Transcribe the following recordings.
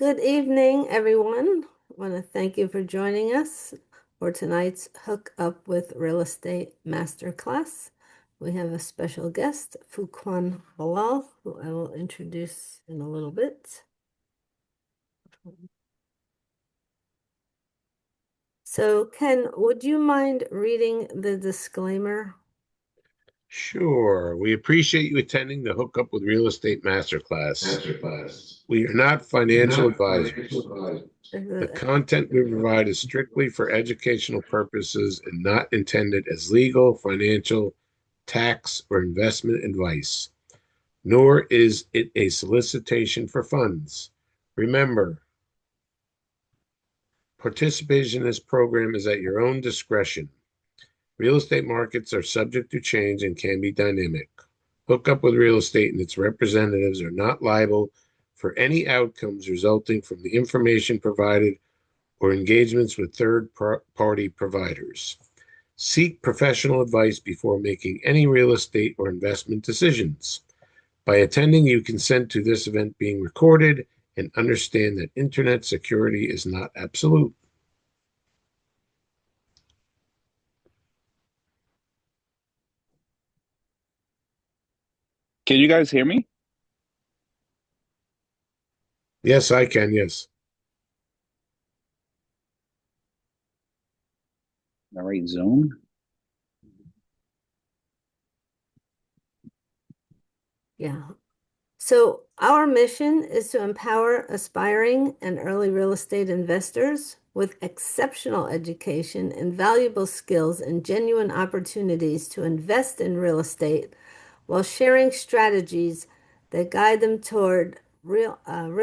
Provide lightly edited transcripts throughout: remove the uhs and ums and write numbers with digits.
Good evening, everyone. I want to thank you for joining us for tonight's Hook Up with Real Estate Masterclass. We have a special guest, Fuquan Bilal, who I will introduce in a little bit. So, Ken, would you mind reading the disclaimer? Sure. We appreciate you attending the Hookup with Real Estate Masterclass. We are not financial advisors. The content we provide is strictly for educational purposes and not intended as legal, financial, tax, or investment advice, nor is it a solicitation for funds. Remember, participation in this program is at your own discretion. Real estate markets are subject to change and can be dynamic. Hook Up with Real Estate and its representatives are not liable for any outcomes resulting from the information provided or engagements with third-party providers. Seek professional advice before making any real estate or investment decisions. By attending, you consent to this event being recorded and understand that internet security is not absolute. Can you guys hear me? Yes, I can. Yes. All right, Zoom. Yeah. So, our mission is to empower aspiring and early real estate investors with exceptional education and valuable skills and genuine opportunities to invest in real estate while sharing strategies that guide them toward real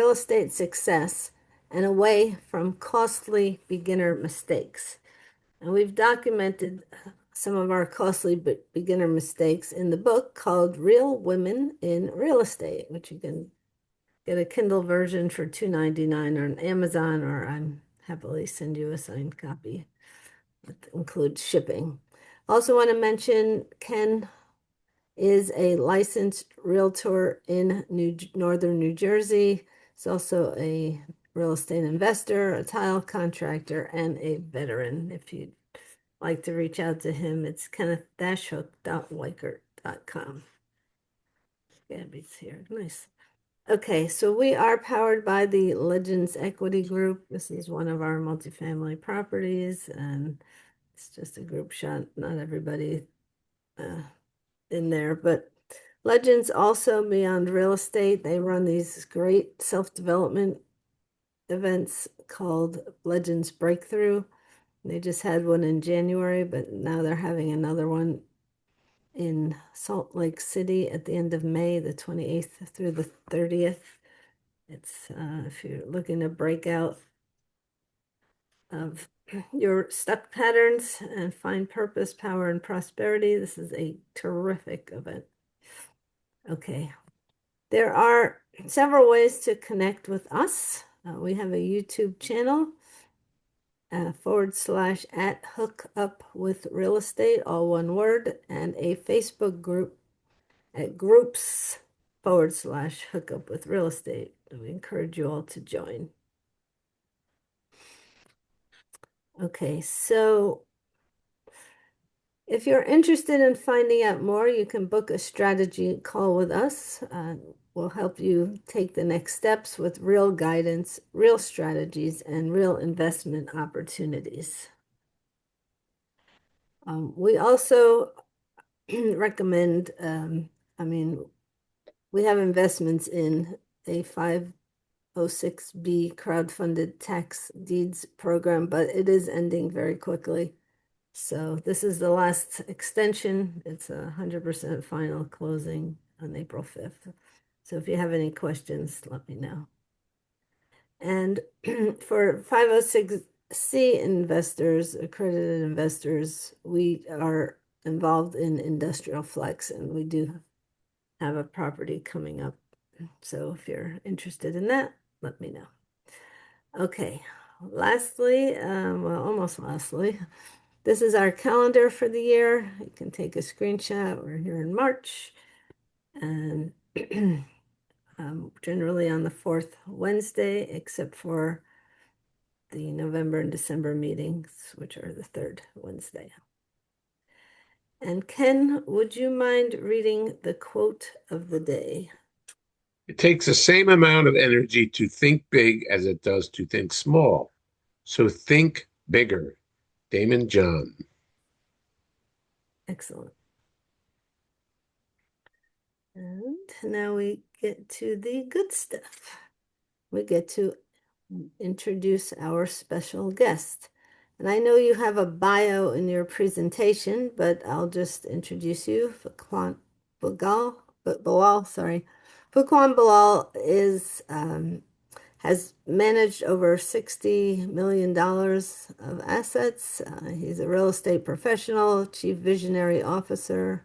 estate success and away from costly beginner mistakes. And we've documented some of our costly beginner mistakes in the book called Real Women in Real Estate, which you can get a Kindle version for $2.99 on Amazon, or I'm happily send you a signed copy that includes shipping. Also want to mention Ken is a licensed realtor in northern New Jersey. He's also a real estate investor, a tile contractor, and a veteran. If you'd like to reach out to him, it's kenneth-hook.weichert.com. Gabby's here. Nice. Okay, so we are powered by the Legends Equity Group. This is one of our multifamily properties, and it's just a group shot. Not everybody in there, but Legends also beyond real estate. They run these great self-development events called Legends Breakthrough. They just had one in January, but now they're having another one in Salt Lake City at the end of May, the 28th through the 30th. It's if you're looking to break out of your stuck patterns and find purpose, power, and prosperity, this is a terrific event. Okay. There are several ways to connect with us. We have a YouTube channel / at Hook Up with Real Estate, all one word, and a Facebook group at groups / Hook Up with Real Estate. We encourage you all to join. Okay, so if you're interested in finding out more, you can book a strategy call with us. We'll help you take the next steps with real guidance, real strategies, and real investment opportunities. We also recommend, we have investments in a 506B crowdfunded tax deeds program, but it is ending very quickly. So this is the last extension. It's 100% final closing on April 5th. So if you have any questions, let me know. And for 506C investors, accredited investors, we are involved in industrial flex, and we do have a property coming up. So if you're interested in that, let me know. Okay, lastly, well, almost lastly, this is our calendar for the year. You can take a screenshot. We're here in March. And generally on the fourth Wednesday, except for the November and December meetings, which are the third Wednesday. And Ken, would you mind reading the quote of the day? It takes the same amount of energy to think big as it does to think small. So think bigger. Damon John. Excellent. And now we get to the good stuff. We get to introduce our special guest. And I know you have a bio in your presentation, but I'll just introduce you. Fuquan Bilal, sorry. Fuquan Bilal has managed over $60 million of assets. He's a real estate professional, chief visionary officer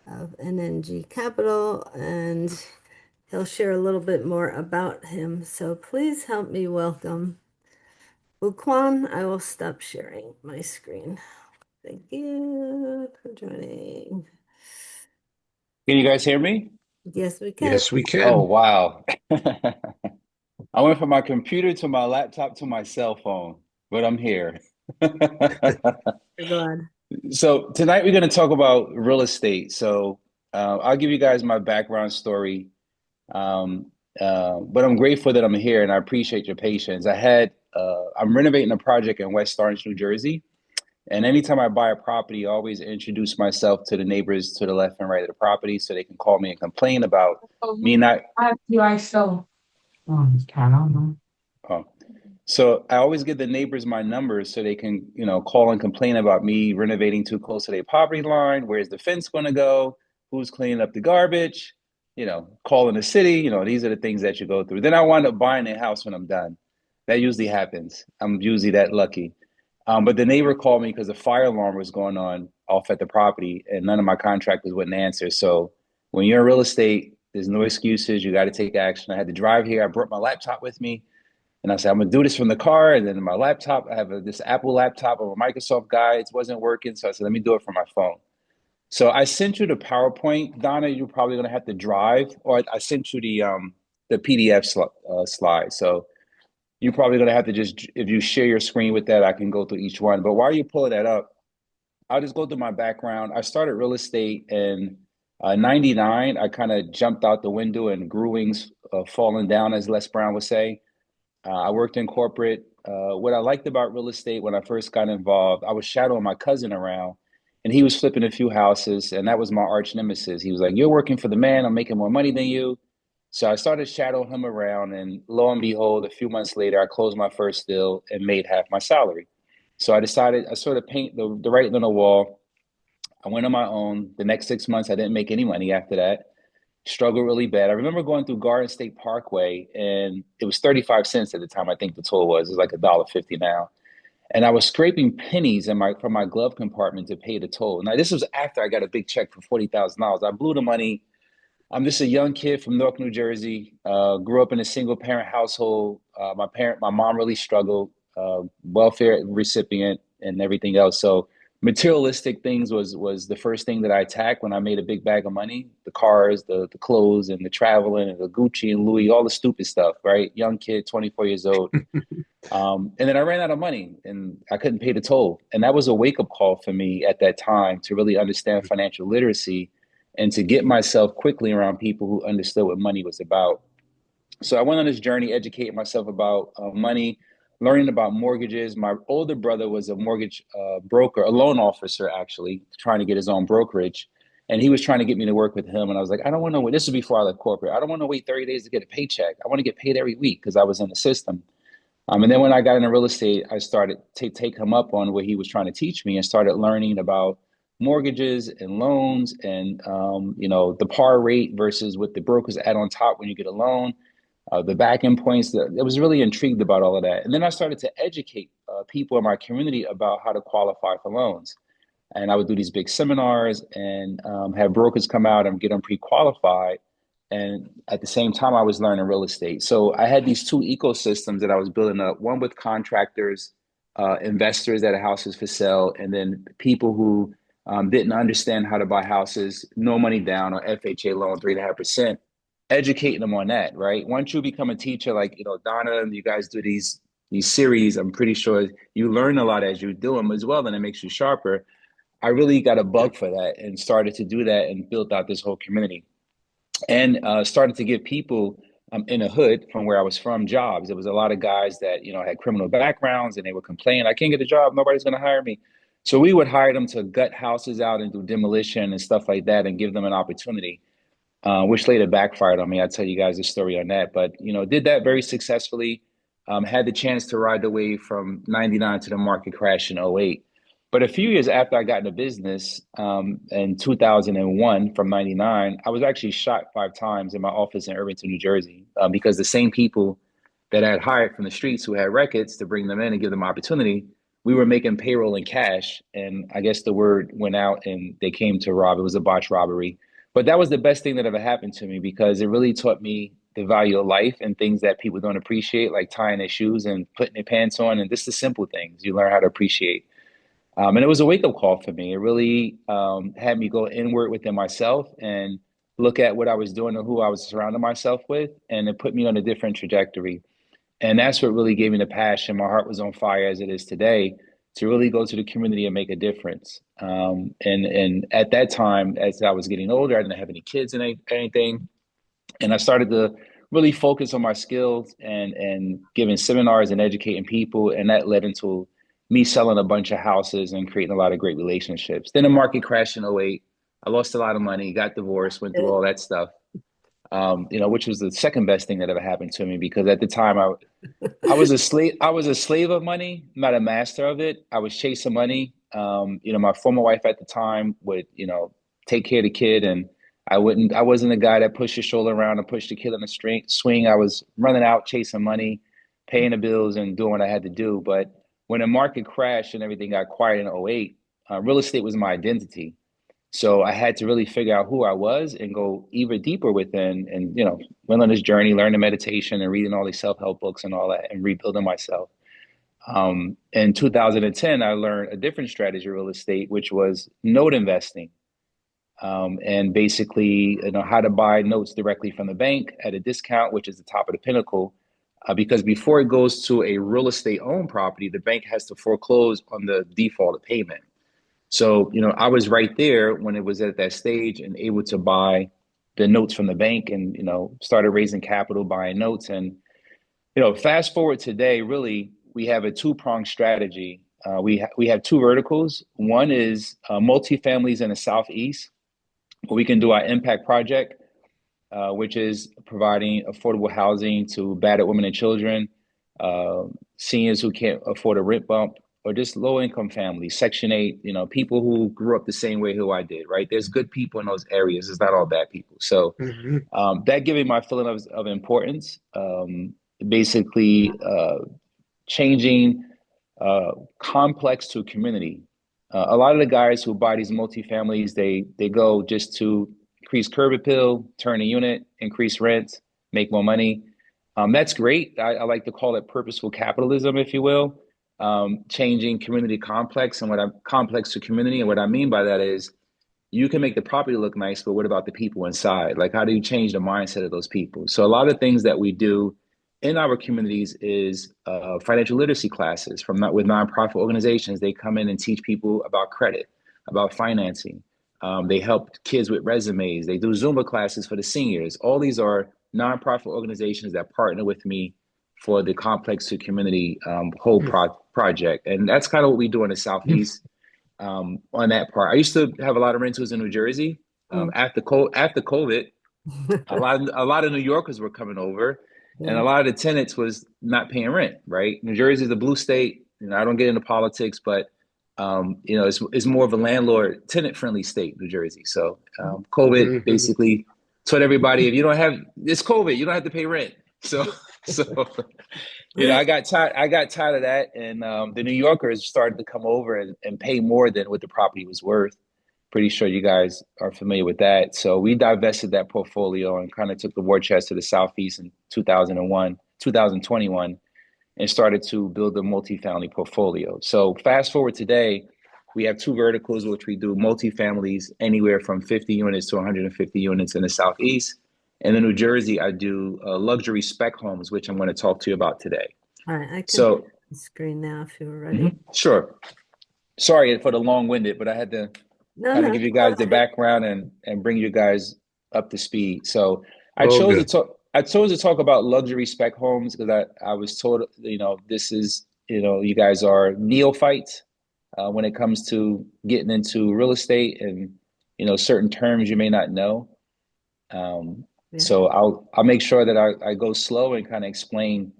of NNG Capital, and he'll share a little bit more about him. So please help me welcome Fuquan. I will stop sharing my screen. Thank you for joining. Can you guys hear me? Yes, we can. Yes, we Oh, can. wow. I went from my computer to my laptop to my cell phone, but I'm here. We're glad. So tonight we're going to talk about real estate. So I'll give you guys my background story. Um, but I'm grateful that I'm here and I appreciate your patience. I'm renovating a project in West Orange, New Jersey. And anytime I buy a property, I always introduce myself to the neighbors to the left and right of the property so they can call me and complain about me not. Oh. So I always give the neighbors my numbers so they can, call and complain about me renovating too close to their property line. Where's the fence going to go? Who's cleaning up the garbage? Calling the city. These are the things that you go through. Then I wind up buying a house when I'm done. That usually happens. I'm usually that lucky. But the neighbor called me because the fire alarm was going on off at the property, and none of my contractors wouldn't answer. So when you're in real estate, there's no excuses. You got to take action. I had to drive here. I brought my laptop with me. And I said, I'm gonna do this from the car. And then my laptop, I have this Apple laptop of a Microsoft guy. It wasn't working. So I said, let me do it from my phone. So I sent you the PowerPoint, Donna. You're probably gonna have to drive, or I sent you the PDF slide. So you're probably gonna have to just, if you share your screen with that, I can go through each one. But while you pull that up, I'll just go through my background. I started real estate in '99. I kind of jumped out the window and grew wings, falling down, as Les Brown would say. I worked in corporate. What I liked about real estate when I first got involved, I was shadowing my cousin around, and he was flipping a few houses, and that was my arch nemesis. He was like, "You're working for the man. I'm making more money than you." So I started shadowing him around, and lo and behold, a few months later, I closed my first deal and made half my salary. So I decided I sort of paint the writing on the wall. I went on my own. The next 6 months, I didn't make any money after that. Struggled really bad. I remember going through Garden State Parkway, and it was 35 cents at the time. I think the toll was. It's like $1.50 now. And I was scraping pennies from my glove compartment to pay the toll. Now this was after I got a big check for $40,000. I blew the money. I'm just a young kid from Newark, New Jersey. Grew up in a single parent household. My mom really struggled. Welfare recipient and everything else. So materialistic things was the first thing that I attacked when I made a big bag of money. The cars, the clothes, and the traveling, and the Gucci and Louis, all the stupid stuff. Right, young kid, 24 years old. And then I ran out of money and I couldn't pay the toll. And that was a wake up call for me at that time to really understand financial literacy and to get myself quickly around people who understood what money was about. So I went on this journey, educating myself about money, learning about mortgages. My older brother was a mortgage broker, a loan officer, actually, trying to get his own brokerage. And he was trying to get me to work with him. And I was like, I don't want to wait. This was before I left corporate. I don't want to wait 30 days to get a paycheck. I want to get paid every week because I was in the system. And then when I got into real estate, I started to take him up on what he was trying to teach me and started learning about mortgages and loans and the par rate versus what the brokers add on top when you get a loan, the back end points. I was really intrigued about all of that. And then I started to educate people in my community about how to qualify for loans. And I would do these big seminars and have brokers come out and get them pre-qualified. And at the same time, I was learning real estate. So I had these two ecosystems that I was building up, one with contractors, investors that had houses for sale, and then people who didn't understand how to buy houses, no money down or FHA loan, 3.5%. educating them on that, right? Once you become a teacher, like Donna and you guys do these series, I'm pretty sure you learn a lot as you do them as well, and it makes you sharper. I really got a bug for that and started to do that and built out this whole community and started to give people in the hood from where I was from jobs. There was a lot of guys that had criminal backgrounds, and they would complain, "I can't get a job. Nobody's going to hire me." So we would hire them to gut houses out and do demolition and stuff like that, and give them an opportunity, which later backfired on me. I'll tell you guys a story on that. But did that very successfully. Had the chance to ride the wave from '99 to the market crash in '08. But a few years after I got into business, in 2001, from '99, I was actually shot 5 times in my office in Irvington, New Jersey, because the same people that I had hired from the streets who had records to bring them in and give them opportunity, we were making payroll in cash. And I guess the word went out and they came to rob. It was a botched robbery. But that was the best thing that ever happened to me because it really taught me the value of life and things that people don't appreciate, like tying their shoes and putting their pants on, and just the simple things you learn how to appreciate. And it was a wake up call for me. It really had me go inward within myself and look at what I was doing and who I was surrounding myself with, and it put me on a different trajectory. And that's what really gave me the passion. My heart was on fire as it is today to really go to the community and make a difference. And at that time, as I was getting older, I didn't have any kids and anything, and I started to really focus on my skills and giving seminars and educating people, and that led into me selling a bunch of houses and creating a lot of great relationships. Then the market crashed in '08. I lost a lot of money, got divorced, went through all that stuff. Which was the second best thing that ever happened to me because at the time I was a slave. I was a slave of money, not a master of it. I was chasing money. My former wife at the time would, take care of the kid, and I wouldn't. I wasn't the guy that pushed his shoulder around and pushed the kid on the swing. I was running out chasing money, paying the bills, and doing what I had to do. But when the market crashed and everything got quiet in '08, real estate was my identity. So I had to really figure out who I was and go even deeper within and, went on this journey, learning meditation and reading all these self-help books and all that and rebuilding myself. In 2010, I learned a different strategy of real estate, which was note investing. And basically, how to buy notes directly from the bank at a discount, which is the top of the pinnacle. Because before it goes to a real estate owned property, the bank has to foreclose on the default payment. So, I was right there when it was at that stage and able to buy the notes from the bank and, started raising capital, buying notes. And, fast forward today, really, we have a two-pronged strategy. We have two verticals. One is multifamilies in the Southeast, where we can do our impact project, which is providing affordable housing to battered women and children, uh, seniors who can't afford a rent bump, or just low income families, Section 8, people who grew up the same way who I did, right? There's good people in those areas. It's not all bad people. So Hmm. that gave me my feeling of importance, basically changing complex to community. A lot of the guys who buy these multifamilies, they go just to increase curb appeal, turn a unit, increase rent, make more money. That's great. I like to call it purposeful capitalism, if you will. Changing community complex and what I'm complex to community. And what I mean by that is you can make the property look nice, but what about the people inside? Like, how do you change the mindset of those people? So, a lot of things that we do in our communities is financial literacy classes from with nonprofit organizations. They come in and teach people about credit, about financing. They help kids with resumes. They do Zumba classes for the seniors. All these are nonprofit organizations that partner with me for the complex to community whole project, and that's kind of what we do in the Southeast on that part. I used to have a lot of rentals in New Jersey. Mm. After COVID, a lot of New Yorkers were coming over, and Yeah. a lot of the tenants was not paying rent. Right, New Jersey is a blue state. I don't get into politics, but it's more of a landlord tenant friendly state, New Jersey. So COVID Hmm. basically told everybody if you don't have this COVID, you don't have to pay rent. So so I got tired of that, and the New Yorkers started to come over and pay more than what the property was worth. Pretty sure you guys are familiar with that. So we divested that portfolio and kind of took the war chest to the Southeast in 2001, 2021, and started to build a multifamily portfolio. So fast forward today, we have two verticals, which we do multifamilies anywhere from 50 units to 150 units in the Southeast. And in New Jersey, I do luxury spec homes, which I'm going to talk to you about today. All right, I can So, the screen now if you were ready. mhm, sure. Sorry for the long-winded, but I had to No, kind of no, give you guys the background and bring you guys up to speed. So I All chose to good. talk I chose to talk about luxury spec homes because I was told, this is, you guys are neophytes when it comes to getting into real estate and, certain terms you may not know. yeah, So I'll make sure that I go slow and kind of explain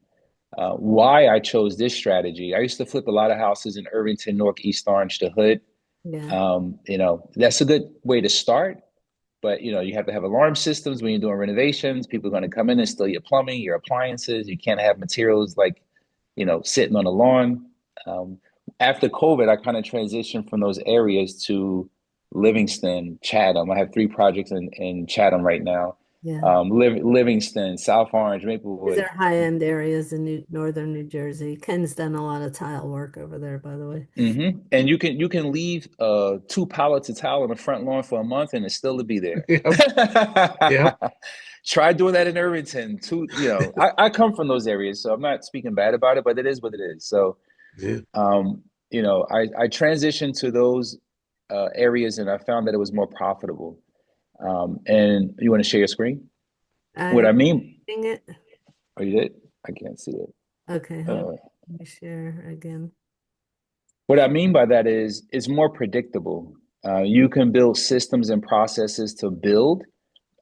why I chose this strategy. I used to flip a lot of houses in Irvington, Northeast Orange, the hood. yeah, That's a good way to start, but you have to have alarm systems when you're doing renovations. People are going to come in and steal your plumbing, your appliances. You can't have materials like, sitting on the lawn. Um, After COVID, I kind of transitioned from those areas to Livingston, Chatham. I have three projects in Chatham right now. yeah. Livingston, South Orange, These Maplewood. are high-end areas in northern New Jersey. Ken's done a lot of tile work over there, by the way. And you can leave two pallets of tile on the front lawn for a month and it still to be there. Yep. Yep. Try doing that in Irvington. I come from those areas, so I'm not speaking bad about it, but it is what it is. So, Yeah. I transitioned to those areas and I found that it was more profitable. And you want to share your screen? What I I mean, Ding it. oh, you did? I can't see it. Okay, hold on. Uh, Let me share again. what I mean by that is it's more predictable. You can build systems and processes to build.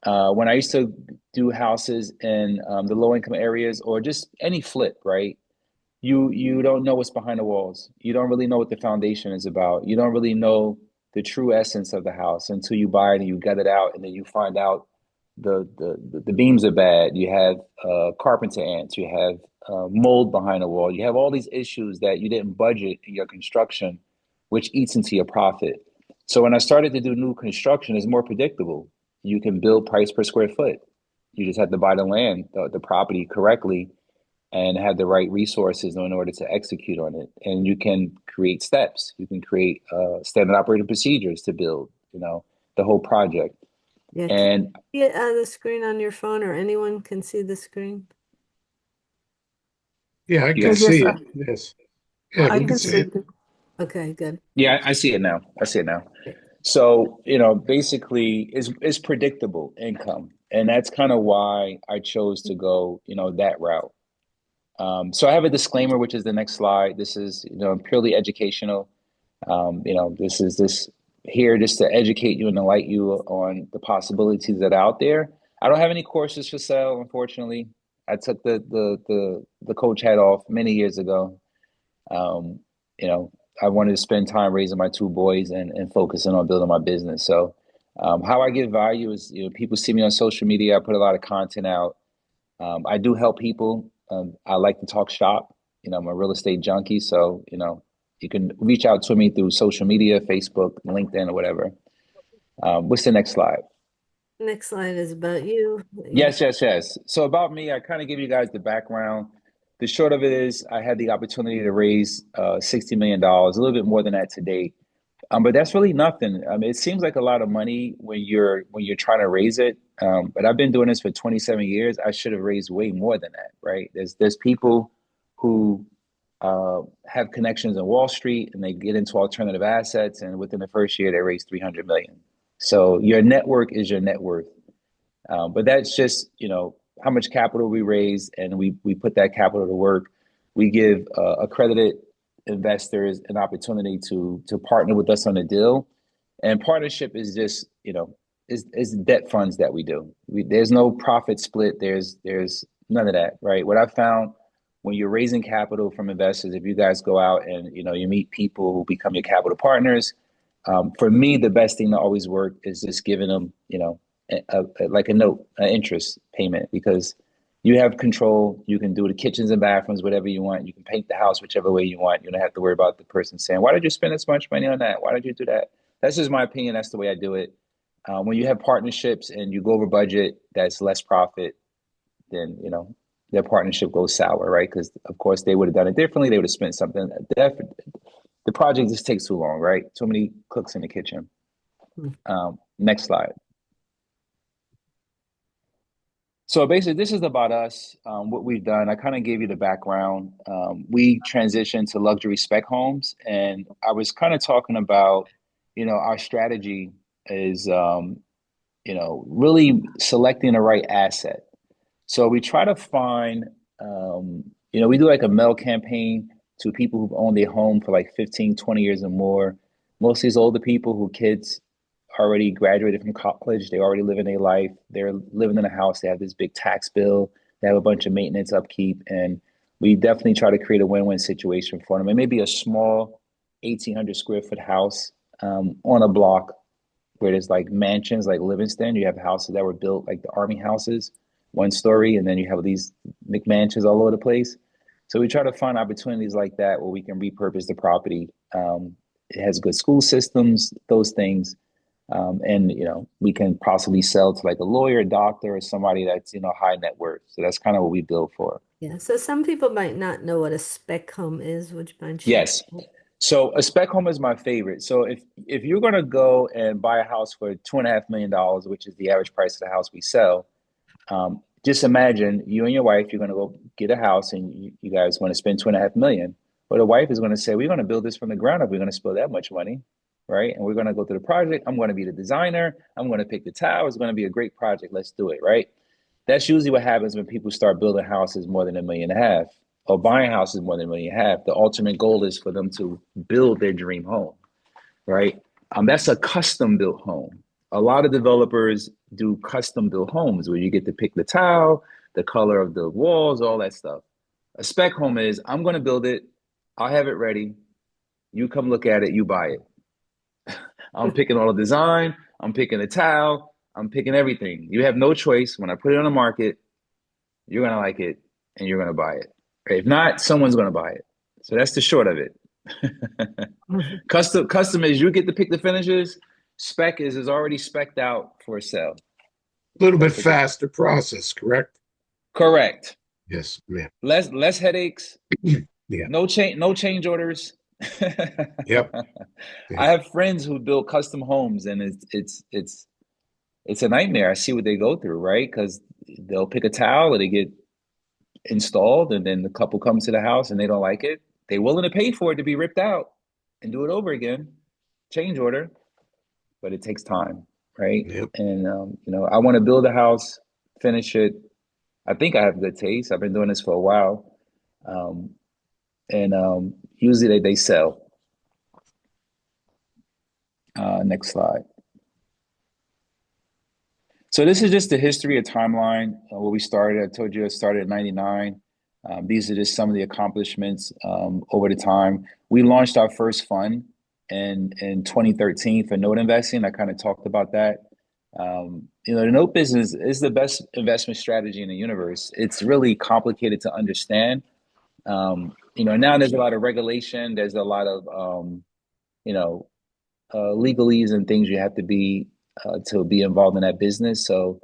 When I used to do houses in the low income areas or just any flip, right? You don't know what's behind the walls. You don't really know what the foundation is about. You don't really know the true essence of the house until you buy it and you gut it out, and then you find out the beams are bad. You have carpenter ants. You have mold behind the wall. You have all these issues that you didn't budget in your construction, which eats into your profit. So when I started to do new construction, it's more predictable. You can build price per square foot. You just have to buy the land, the property correctly and have the right resources in order to execute on it. And you can create steps. You can create standard operating procedures to build, the whole project. Yeah, can And you get the screen on your phone or anyone can see the screen? Yeah, I you can Yes, guys, yes, see it. Yes. Yeah, I we can can see see it. it. Okay, good. yeah, I see it now. I see it now. Great. So, basically it's predictable income. And that's kind of why I chose to go, that route. So I have a disclaimer, which is the next slide. This is, purely educational. This is this here just to educate you and enlighten you on the possibilities that are out there. I don't have any courses for sale, unfortunately. I took the coach hat off many years ago. Um, you know, I wanted to spend time raising my two boys and focusing on building my business. So, how I get value is, people see me on social media. I put a lot of content out. I do help people. I like to talk shop. I'm a real estate junkie, so you can reach out to me through social media, Facebook, LinkedIn, or whatever. What's the next slide? Next slide is about you. Yeah. Yes, yes, yes. So about me, I kind of give you guys the background. The short of it is, I had the opportunity to raise $60 million, a little bit more than that to date. But that's really nothing. It seems like a lot of money when you're trying to raise it. But I've been doing this for 27 years. I should have raised way more than that, right? There's people who have connections in Wall Street and they get into alternative assets, and within the first year they raise 300 million. So your network is your net worth. But that's just how much capital we raise, and we put that capital to work. We give accredited investors an opportunity to partner with us on a deal, and partnership is just is debt funds that we do. There's no profit split. There's none of that, right? What I found when you're raising capital from investors, if you guys go out and you meet people who become your capital partners, for me the best thing to always work is just giving them like a note, an interest payment, because you have control. You can do the kitchens and bathrooms, whatever you want. You can paint the house whichever way you want. You don't have to worry about the person saying, "Why did you spend this much money on that? Why did you do that?" That's just my opinion. That's the way I do it. When you have partnerships and you go over budget, that's less profit. Then their partnership goes sour, right? Because of course they would have done it differently. They would have spent something. The project just takes too long, right? Too many cooks in the kitchen. Hmm. Next slide. So basically, this is about us, what we've done. I kind of gave you the background. We transitioned to luxury spec homes, and I was kind of talking about, our strategy is, really selecting the right asset. So we try to find, we do like a mail campaign to people who've owned their home for like 15, 20 years or more. Most of these older people who kids already graduated from college, they already living their life, they're living in a house, they have this big tax bill, they have a bunch of maintenance upkeep, and we definitely try to create a win-win situation for them. It may be a small 1,800 square foot house on a block where there's like mansions like Livingston. You have houses that were built like the army houses, 1 story, and then you have these McMansions all over the place. So we try to find opportunities like that where we can repurpose the property. It has good school systems, those things. And we can possibly sell to like a lawyer, a doctor, or somebody that's high net worth. So that's kind of what we build for. Yeah, so some people might not know what a spec home is. Would you mind sharing? Yes. So a spec home is my favorite. So if you're gonna go and buy a house for $2.5 million, which is the average price of the house we sell, just imagine you and your wife, you're gonna go get a house and you guys want to spend 2.5 million. But the wife is gonna say, we're gonna build this from the ground up. We're gonna spend that much money, right? And we're gonna go through the project. I'm gonna be the designer. I'm gonna pick the tile. It's gonna be a great project. Let's do it, right? That's usually what happens when people start building houses more than 1.5 million or buying houses more than 1.5 million. The ultimate goal is for them to build their dream home, right? That's a custom built home. A lot of developers do custom built homes where you get to pick the tile, the color of the walls, all that stuff. A spec home is I'm going to build it, I'll have it ready. You come look at it, you buy it. I'm picking all the design, I'm picking the tile, I'm picking everything. You have no choice. When I put it on the market, you're going to like it and you're going to buy it. If not, someone's going to buy it. So that's the short of it. Custom is you get to pick the finishes. Spec is already specced out for sale. A little bit That's the difference. faster process, correct? Correct. Yes, ma'am. Less headaches. Yeah. No change orders. Yep. I Yeah. have friends who build custom homes, and it's a nightmare. I see what they go through, right? Because they'll pick a tile or they get installed, and then the couple comes to the house and they don't like it. They're willing to pay for it to be ripped out and do it over again, change order, but it takes time, right? Yep. And I want to build a house, finish it. I think I have good taste. I've been doing this for a while, um, and usually they sell. Next slide. So this is just the history, a timeline, where we started. I told you I started in '99. These are just some of the accomplishments over the time. We launched our first fund in 2013 for note investing. I kind of talked about that. The note business is the best investment strategy in the universe. It's really complicated to understand. Now there's a lot of regulation. There's a lot of you know, legalese and things you have to be involved in that business. So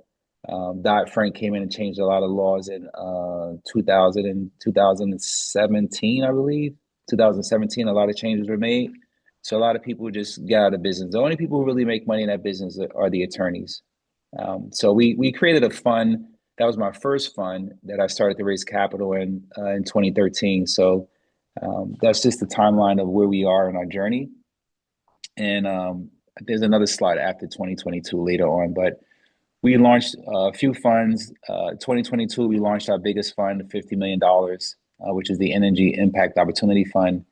Dodd-Frank came in and changed a lot of laws in 2000 and 2017, I believe. 2017, a lot of changes were made. So a lot of people just get out of business. The only people who really make money in that business are the attorneys. So we created a fund. That was my first fund that I started to raise capital in 2013. So that's just the timeline of where we are in our journey. And there's another slide after 2022 later on, but we launched a few funds. 2022, we launched our biggest fund, $50 million, which is the Energy Impact Opportunity Fund.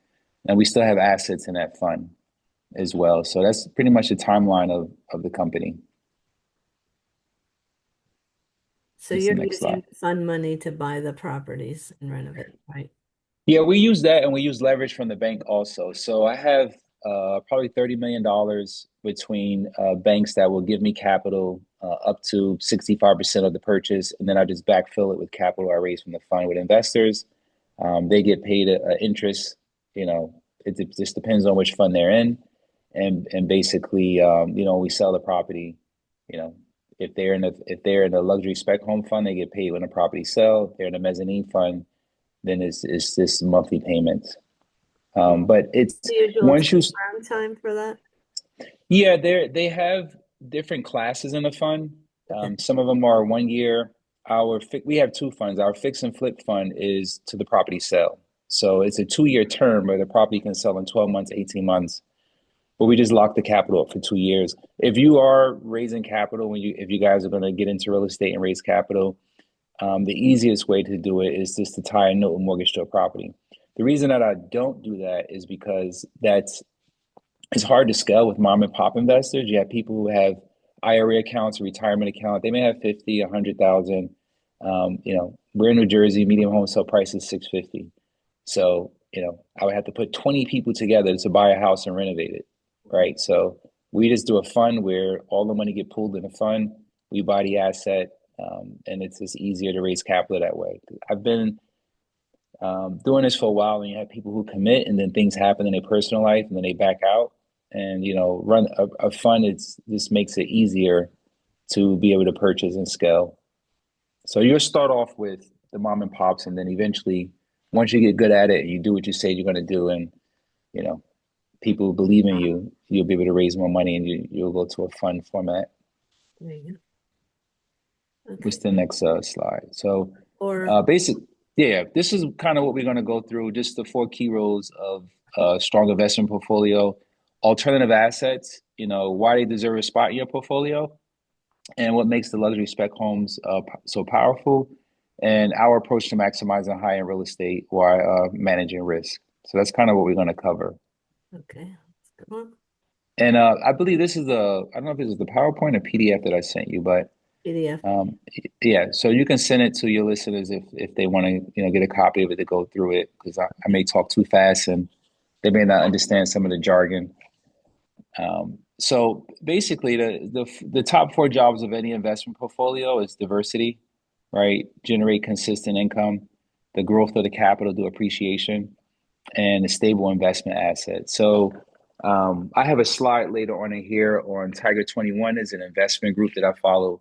And we still have assets in that fund as well. So that's pretty much the timeline of the company. So That's the you're next slide. using fund money to buy the properties and renovate, right? Yeah, we use that and we use leverage from the bank also. So I have probably $30 million between banks that will give me capital up to 65% of the purchase. And then I just backfill it with capital I raise from the fund with investors. They get paid interest. It just depends on which fund they're in. And basically, we sell the property. You know, if they're in a luxury spec home fund, they get paid when the property sell. If they're in a mezzanine fund, then it's this monthly payment. But it's The usual once you, turnaround time for that? yeah, they have different classes in the fund. Okay. Some of them are 1 year. we have two funds. Our fix and flip fund is to the property sale. So it's a 2-year term where the property can sell in 12 months, 18 months. But we just lock the capital up for 2 years. If you are raising capital, if you guys are going to get into real estate and raise capital, the easiest way to do it is just to tie a note and mortgage to a property. The reason that I don't do that is because it's hard to scale with mom and pop investors. You have people who have IRA accounts, a retirement account. They may have 50, 100,000. We're in New Jersey. Median home sale price is 650. So I would have to put 20 people together to buy a house and renovate it, right? So we just do a fund where all the money get pooled in a fund. We buy the asset, and it's just easier to raise capital that way. I've been doing this for a while, and you have people who commit, and then things happen in their personal life, and then they back out. And run a fund. It's just makes it easier to be able to purchase and scale. So you'll start off with the mom and pops, and then eventually, once you get good at it, you do what you say you're going to do, and you know people believe in you. You'll be able to raise more money, and you'll go to a fund format. There you go. What's Okay. the next slide? So, Or basic, yeah, this is kind of what we're going to go through. Just the four key roles of a strong investment portfolio, alternative assets. Why they deserve a spot in your portfolio, and what makes the luxury spec homes so powerful, and our approach to maximizing high-end real estate while managing risk. So that's kind of what we're going to cover. okay, come on, And I believe this is I don't know if this is the PowerPoint or PDF that I sent you, but PDF. um, yeah, so you can send it to your listeners if they want to, get a copy of it to go through it, because I may talk too fast and they may not understand some of the jargon. So basically, the top four jobs of any investment portfolio is diversity, right? Generate consistent income, the growth of the capital through appreciation, and a stable investment asset. So I have a slide later on in here on Tiger 21 is an investment group that I follow,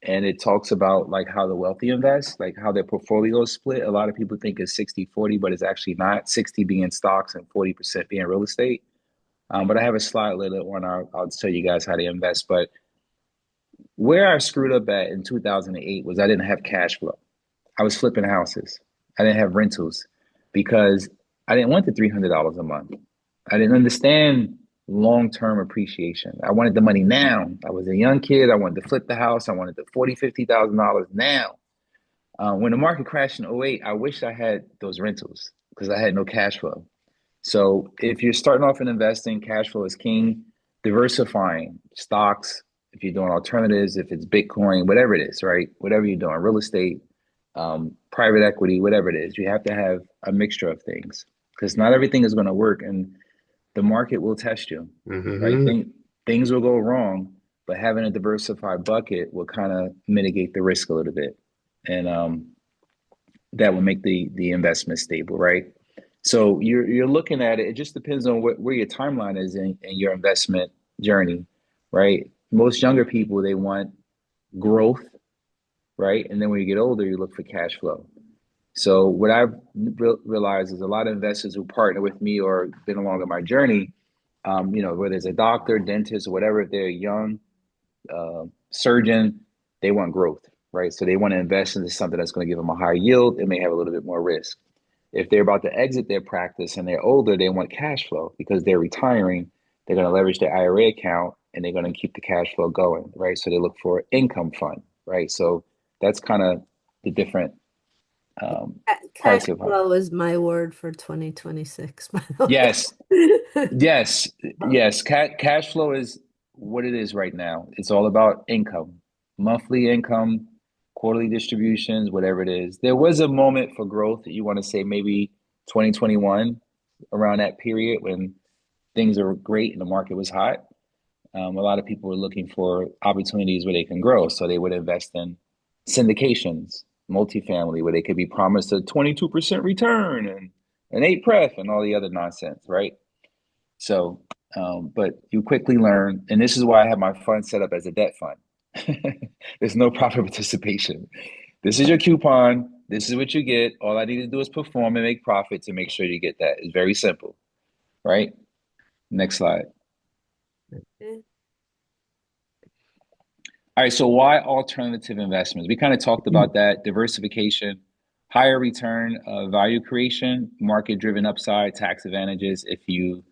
and it talks about like how the wealthy invest, like how their portfolio is split. A lot of people think it's 60-40, but it's actually not. 60 being stocks and 40% being real estate. But I have a slide later on. I'll tell you guys how to invest. But where I screwed up at in 2008 was I didn't have cash flow. I was flipping houses. I didn't have rentals because I didn't want the $300 a month. I didn't understand long-term appreciation. I wanted the money now. I was a young kid. I wanted to flip the house. I wanted the $40,000, $50,000 now. When the market crashed in '08, I wish I had those rentals because I had no cash flow. So if you're starting off in investing, cash flow is king. Diversifying stocks, if you're doing alternatives, if it's Bitcoin, whatever it is, right? Whatever you're doing, real estate, private equity, whatever it is, you have to have a mixture of things because not everything is going to work, and the market will test you, right? Mm-hmm. Things will go wrong, but having a diversified bucket will kind of mitigate the risk a little bit, and that will make the investment stable, right? So you're looking at it. It just depends on where your timeline is in your investment journey, right? Most younger people they want growth, right? And then when you get older, you look for cash flow. So what I've realized is a lot of investors who partner with me or been along on my journey, whether it's a doctor, dentist, or whatever, if they're a young surgeon, they want growth, right? So they want to invest into something that's going to give them a higher yield. It may have a little bit more risk. If they're about to exit their practice and they're older, they want cash flow because they're retiring. They're going to leverage their IRA account and they're going to keep the cash flow going, right? So they look for income fund, right? So that's kind of the different Cash parts of it. flow is my word for 2026, by the Yes, way. yes, yes. Cash flow is what it is right now. It's all about income, monthly income, quarterly distributions, whatever it is. There was a moment for growth that you want to say maybe 2021, around that period when things are great and the market was hot. A lot of people were looking for opportunities where they can grow. So they would invest in syndications, multifamily, where they could be promised a 22% return and an 8 pref and all the other nonsense, right? So, but you quickly learn, and this is why I have my fund set up as a debt fund. There's no profit participation. This is your coupon. This is what you get. All I need to do is perform and make profits and make sure you get that. It's very simple, right? Next slide. Okay. All right, so why alternative investments? We kind of talked about that, diversification, higher return, value creation, market-driven upside, tax advantages if you,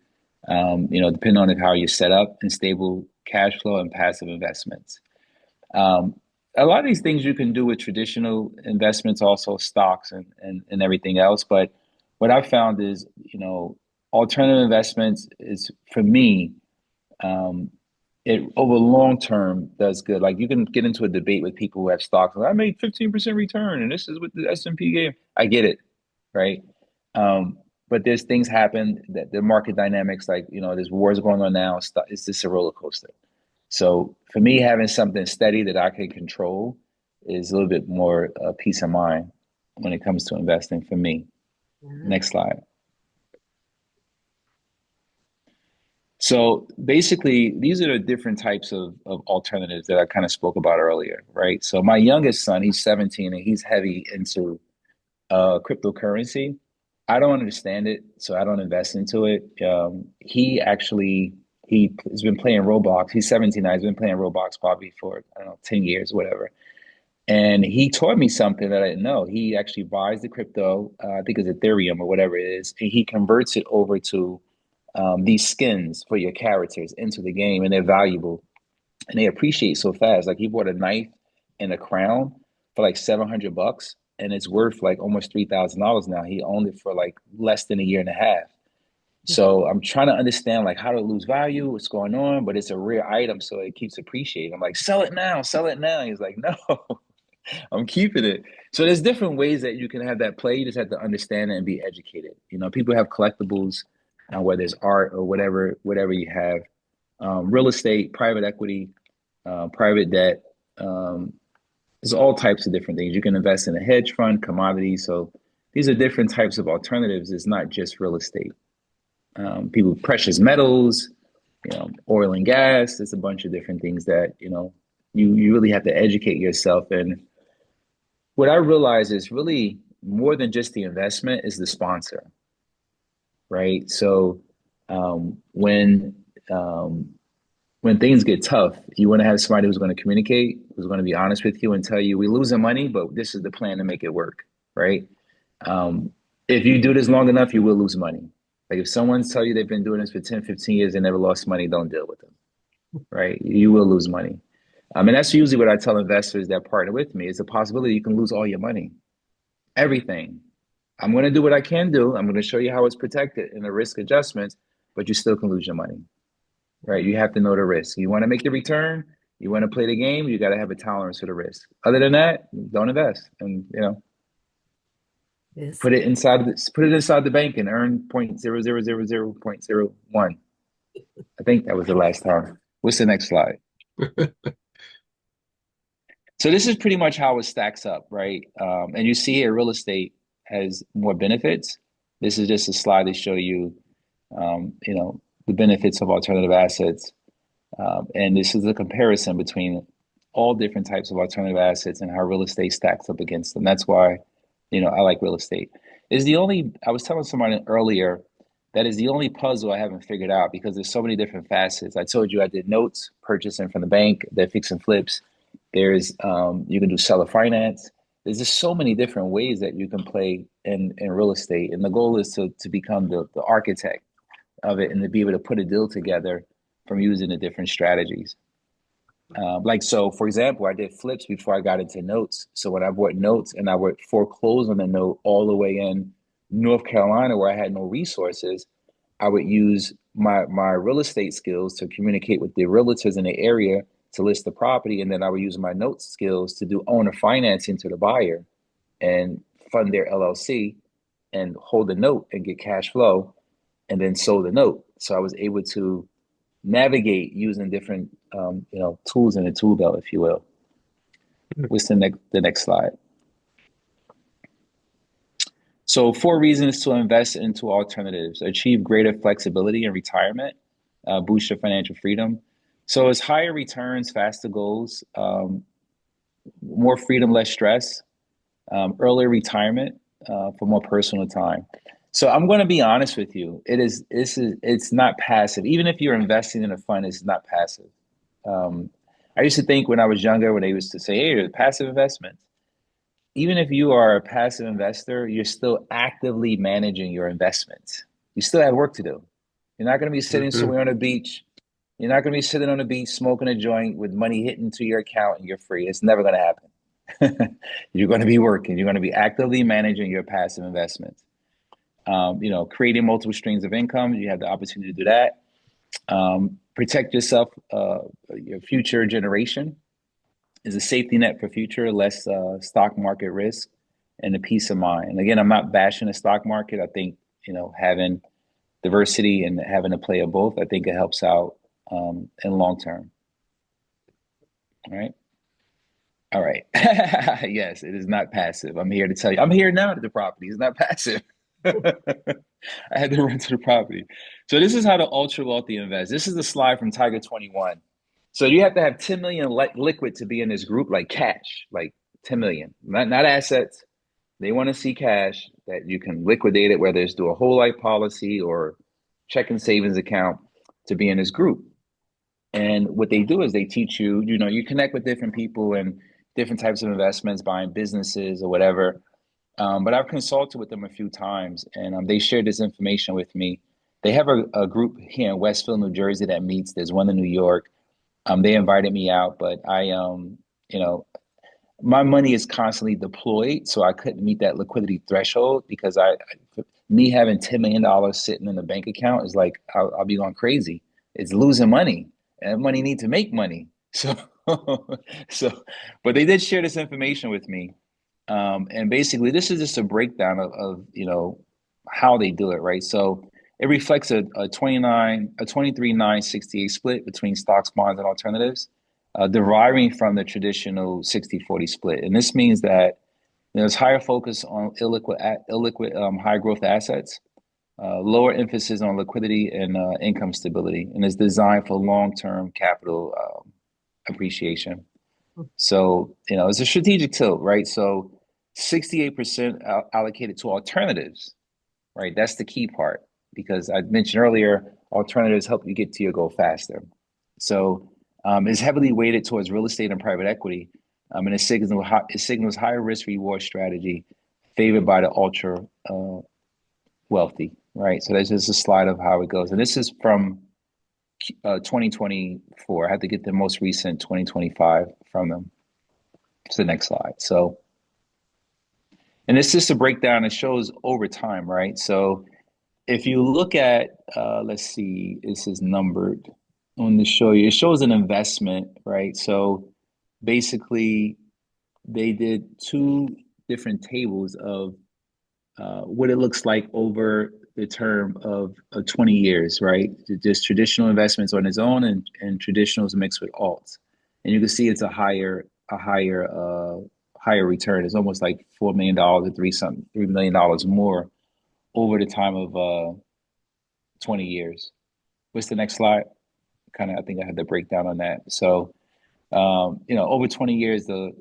depending on how you're set up, and stable cash flow and passive investments. Um, a lot of these things you can do with traditional investments, also stocks and everything else. But what I've found is, alternative investments is for me, um, it over long term does good. Like you can get into a debate with people who have stocks. Like, I made 15% return, and this is what the S&P gave. I get it, right? Um, but there's things happen that the market dynamics, like there's wars going on now. It's just a roller coaster. So for me, having something steady that I can control is a little bit more peace of mind when it comes to investing for me. Yeah. Next slide. So basically, these are the different types of alternatives that I kind of spoke about earlier, right? So my youngest son, he's 17 and he's heavy into cryptocurrency. I don't understand it, so I don't invest into it. He has been playing Roblox. He's 17 now. He's been playing Roblox probably for, I don't know, 10 years, whatever. And he taught me something that I didn't know. He actually buys the crypto, I think it's Ethereum or whatever it is, and he converts it over to these skins for your characters into the game, and they're valuable and they appreciate so fast. Like he bought a knife and a crown for like $700, and it's worth like almost $3,000 now. He owned it for like less than a year and a half. So I'm trying to understand like how to lose value, what's going on, but it's a rare item, so it keeps appreciating. I'm like, sell it now, sell it now. He's like, no, I'm keeping it. So there's different ways that you can have that play. You just have to understand it and be educated. People have collectibles, whether it's art or whatever you have. Real estate, private equity, private debt. Um, there's all types of different things. You can invest in a hedge fund, commodities. So these are different types of alternatives. It's not just real estate. People, precious metals, oil and gas. There's a bunch of different things that you really have to educate yourself. And what I realize is really more than just the investment is the sponsor, right? So um, when um, when things get tough, you want to have somebody who's going to communicate, who's going to be honest with you and tell you, we're losing money, but this is the plan to make it work, right? Um, if you do this long enough, you will lose money. Like if someone's tell you they've been doing this for 10, 15 years and never lost money, don't deal with them, right? You will lose money. And that's usually what I tell investors that partner with me. It's a possibility you can lose all your money, everything. I'm going to do what I can do. I'm going to show you how it's protected in the risk adjustments, but you still can lose your money, right? You have to know the risk. You want to make the return, you want to play the game, you got to have a tolerance for the risk. Other than that, don't invest, and Yes. put it inside the bank and earn 0.0000.01. I think that was the last time. What's the next slide? So this is pretty much how it stacks up, right? And you see here, real estate has more benefits. This is just a slide to show you, the benefits of alternative assets. And this is a comparison between all different types of alternative assets and how real estate stacks up against them. That's why, I like real estate. I was telling someone earlier, that is the only puzzle I haven't figured out because there's so many different facets. I told you I did notes, purchasing from the bank, they're fix and flips. You can do seller finance. There's just so many different ways that you can play in real estate. And the goal is to become the architect of it and to be able to put a deal together from using the different strategies. So, for example, I did flips before I got into notes. So when I bought notes and I would foreclose on the note all the way in North Carolina where I had no resources, I would use my real estate skills to communicate with the realtors in the area to list the property, and then I would use my notes skills to do owner financing to the buyer and fund their LLC and hold the note and get cash flow, and then sold the note. So I was able to navigate using different tools in the tool belt, if you will. What's the next slide? So 4 reasons to invest into alternatives: achieve greater flexibility in retirement, boost your financial freedom. So it's higher returns, faster goals, more freedom, less stress, earlier retirement, for more personal time. So I'm going to be honest with you. It's not passive. Even if you're investing in a fund, it's not passive. Um, I used to think when I was younger, when they used to say, hey, there's passive investments. Even if you are a passive investor, you're still actively managing your investments. You still have work to do. You're not going to be sitting Hmm. somewhere on a beach. You're not going to be sitting on a beach smoking a joint with money hitting to your account and you're free. It's never going to happen. You're going to be working. You're going to be actively managing your passive investments. Creating multiple streams of income. You have the opportunity to do that. Protect yourself, your future generation is a safety net for future, less stock market risk, and a peace of mind. And again, I'm not bashing the stock market. I think having diversity and having a play of both, I think it helps out in long term. All right. All right. Yes, it is not passive. I'm here to tell you. I'm here now to the property. It's not passive. I had to run to the property. So this is how the ultra wealthy invest. This is the slide from Tiger 21. So you have to have 10 million liquid to be in this group, like cash, like 10 million, not assets. They want to see cash that you can liquidate it, whether it's through a whole life policy or checking savings account to be in this group. And what they do is they teach you, you connect with different people and different types of investments, buying businesses or whatever. But I've consulted with them a few times, and they shared this information with me. They have a group here in Westfield, New Jersey that meets. There's one in New York. They invited me out, but you know, my money is constantly deployed, so I couldn't meet that liquidity threshold because me having $10 million sitting in the bank account is like I'll be going crazy. It's losing money, and money need to make money. So, so, but they did share this information with me, and basically, this is just a breakdown of how they do it, right? So it reflects a 23/9/68 split between stocks, bonds, and alternatives, deriving from the traditional 60/40 split. And this means that there's higher focus on illiquid high growth assets, lower emphasis on liquidity and income stability, and is designed for long term capital appreciation. So, it's a strategic tilt, right? So 68% allocated to alternatives, right? That's the key part because I mentioned earlier, alternatives help you get to your goal faster. So it's heavily weighted towards real estate and private equity, and it signals higher risk reward strategy favored by the ultra wealthy, right? So that's just a slide of how it goes. And this is from 2024. I had to get the most recent 2025 from them. To the next slide. So, and it's just a breakdown. It shows over time, right? So if you look at, let's see, this is numbered on the show you. It shows an investment, right? So basically, they did two different tables of what it looks like over the term of 20 years, right? Just traditional investments on its own and traditionals mixed with alts. And you can see it's a higher return. It's almost like $4 million or $3 million more over the time of 20 years. What's the next slide? Kind of, I think I had the breakdown on that. So, over 20 years, the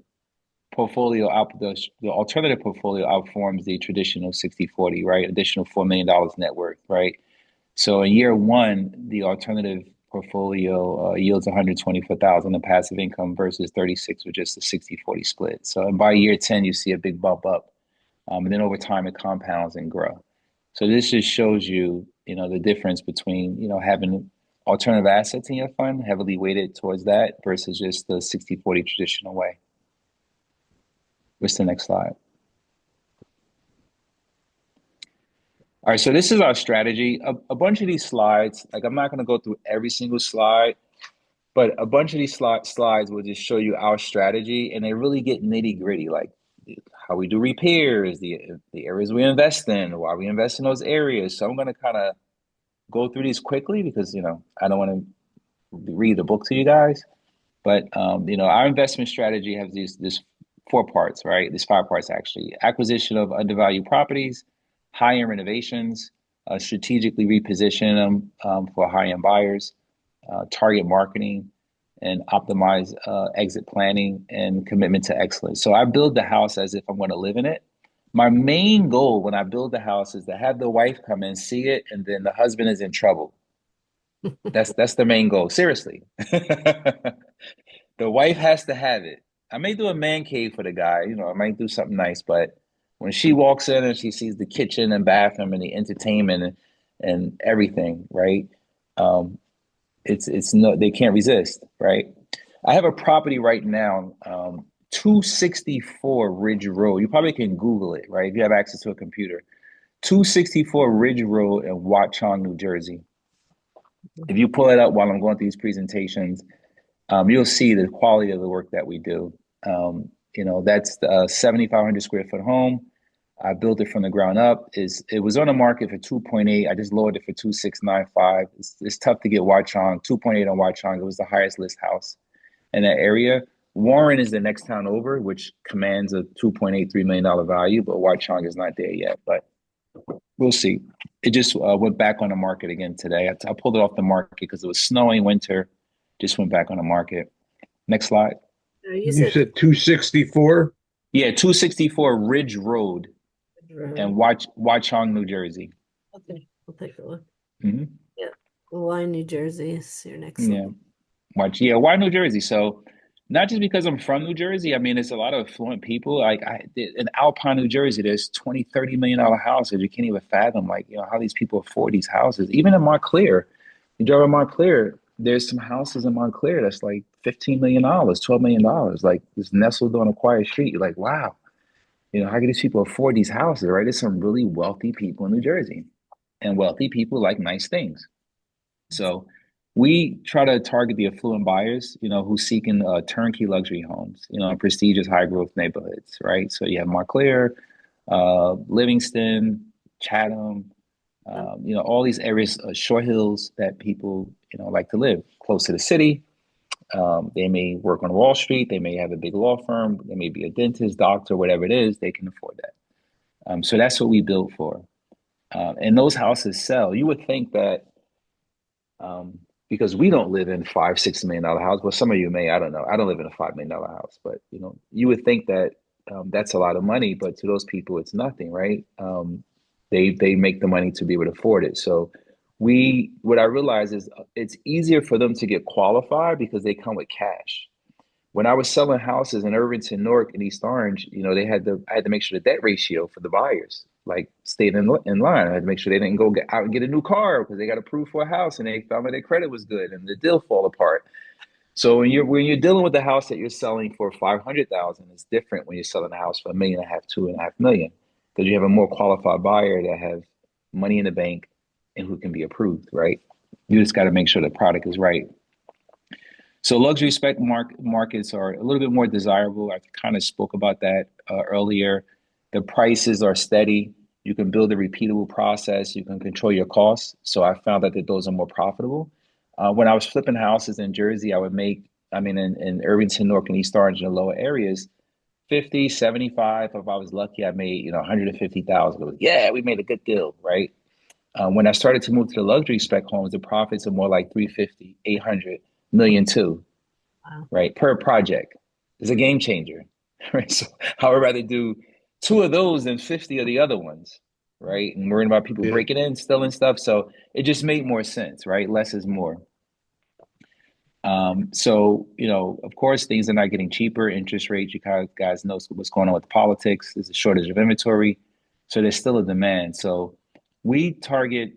alternative portfolio outperforms the traditional 60/40, right? Additional $4 million net worth, right? So in year one, the alternative portfolio yields 124,000 in passive income versus 36 with just a 60/40 split. So and by year 10, you see a big bump up. And then over time, it compounds and grow. So this just shows you, the difference between, having alternative assets in your fund, heavily weighted towards that versus just the 60/40 traditional way. What's the next slide? All right, so this is our strategy. A bunch of these slides, like I'm not going to go through every single slide, but a bunch of these slides will just show you our strategy, and they really get nitty gritty, like how we do repairs, the areas we invest in, why we invest in those areas. So I'm going to kind of go through these quickly because I don't want to read the book to you guys, but our investment strategy has this 4 parts, right? There's 5 parts actually: acquisition of undervalued properties, high-end renovations, strategically reposition them for high-end buyers, target marketing, and optimize exit planning and commitment to excellence. So I build the house as if I'm going to live in it. My main goal when I build the house is to have the wife come in, see it, and then the husband is in trouble. That's the main goal. Seriously. The wife has to have it. I may do a man cave for the guy, I might do something nice, but when she walks in and she sees the kitchen and bathroom and the entertainment and everything, right? Um, it's no, they can't resist, right? I have a property right now, 264 Ridge Road. You probably can Google it, right? If you have access to a computer. 264 Ridge Road in Watchung, New Jersey. If you pull it up while I'm going through these presentations, you'll see the quality of the work that we do. That's a 7,500 square foot home. I built it from the ground up. It was on the market for 2.8. I just lowered it for 2,695. It's tough to get Watchung. 2.8 on Watchung. It was the highest list house in that area. Warren is the next town over, which commands a $2.83 million value, but Watchung is not there yet. But we'll see. It just went back on the market again today. I pulled it off the market because it was snowing winter. Just went back on the market. Next slide. You You said said 264? Yeah, 264 Ridge Road in road. Watchung, New Jersey. Okay, I'll take a look. Hmm. Yeah. Why New Jersey is your next Yeah, one. why New Jersey? So, not just because I'm from New Jersey. I mean, it's a lot of affluent people. Like in Alpine, New Jersey, there's 20, $30 million houses. You can't even fathom, like, how these people afford these houses. Even in Montclair, you drive in Montclair, there's some houses in Montclair that's like $15 million, $12 million, like it's nestled on a quiet street. You're like, wow, how can these people afford these houses, right? There's some really wealthy people in New Jersey, and wealthy people like nice things. So we try to target the affluent buyers, who seeking turnkey luxury homes, in prestigious high growth neighborhoods, right? So you have Montclair, Livingston, Chatham, all these areas, Short Hills that people, like to live close to the city. They may work on Wall Street. They may have a big law firm. They may be a dentist, doctor, whatever it is. They can afford that. So that's what we built for. And those houses sell. You would think that because we don't live in $5, $6 million house. Well, some of you may, I don't know. I don't live in a $5 million house, but you would think that that's a lot of money, but to those people, it's nothing, right? They make the money to be able to afford it. So what I realize is it's easier for them to get qualified because they come with cash. When I was selling houses in Irvington, Newark, and East Orange, I had to make sure the debt ratio for the buyers like stayed in line. I had to make sure they didn't go get out and get a new car because they got approved for a house and they found that their credit was good and the deal fall apart. So when you're dealing with a house that you're selling for 500,000, it's different when you're selling a house for 1.5 million, 2.5 million, because you have a more qualified buyer that have money in the bank and who can be approved, right? You just got to make sure the product is right. So luxury spec markets are a little bit more desirable. I kind of spoke about that earlier. The prices are steady. You can build a repeatable process. You can control your costs. So I found that those are more profitable. When I was flipping houses in Jersey, in Irvington, Newark, and East Orange, in the lower areas, 50, 75. If I was lucky, I made, 150,000. It was, yeah, we made a good deal, right? When I started to move to the luxury spec homes, the profits are more like 350, 800 million too, Wow. right? Per project. It's a game changer, right? So I would rather do two of those than 50 of the other ones, right? And worrying about people Yeah. breaking in, stealing stuff. So it just made more sense, right? Less is more. So, of course, things are not getting cheaper. Interest rates, you guys know what's going on with politics. There's a shortage of inventory. So there's still a demand. So we target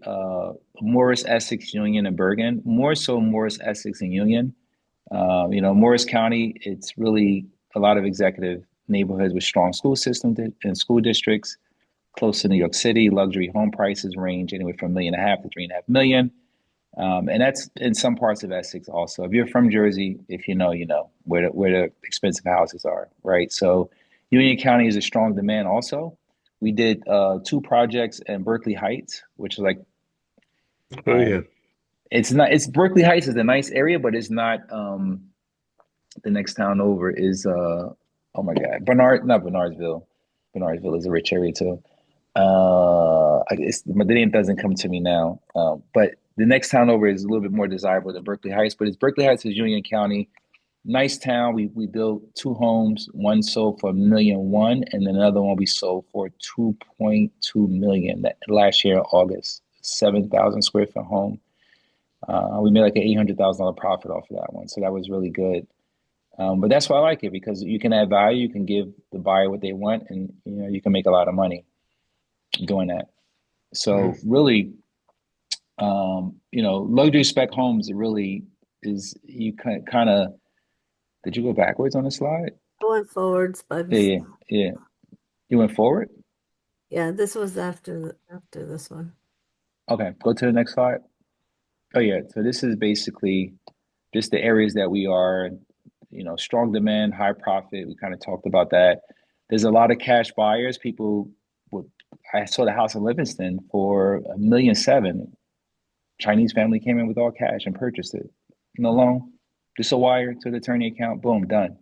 Morris, Essex, Union, and Bergen, more so Morris, Essex, and Union. Morris County, it's really a lot of executive neighborhoods with strong school systems and school districts. Close to New York City, luxury home prices range anywhere from 1.5 million to 3.5 million. And that's in some parts of Essex also. If you're from Jersey, if you know where the expensive houses are, right? So Union County is a strong demand also. We did two projects in Berkeley Heights, which is like Oh, yeah. it's not it's Berkeley Heights is a nice area, but it's not the next town over is oh my God, not Bernardsville. Bernardsville is a rich area too. The name doesn't come to me now. But the next town over is a little bit more desirable than Berkeley Heights, but it's Berkeley Heights is Union County. Nice town. We built two homes. One sold for 1,000,001, and then another one we sold for 2.2 million last year in August. 7,000 square foot home. We made like an $800,000 profit off of that one, so that was really good. But that's why I like it because you can add value, you can give the buyer what they want, and you can make a lot of money doing that. So Mm. really, luxury spec homes really is you kind of. Did you go backwards on the slide? Going forwards by Yeah, this. yeah, yeah. You went forward. Yeah, this was after this one. Okay, go to the next slide. Oh yeah. So this is basically just the areas that we are, strong demand, high profit. We kind of talked about that. There's a lot of cash buyers. People would, I saw the house in Livingston for 1.7 million. Chinese family came in with all cash and purchased it. No loan, just a wire to the attorney account, boom, done.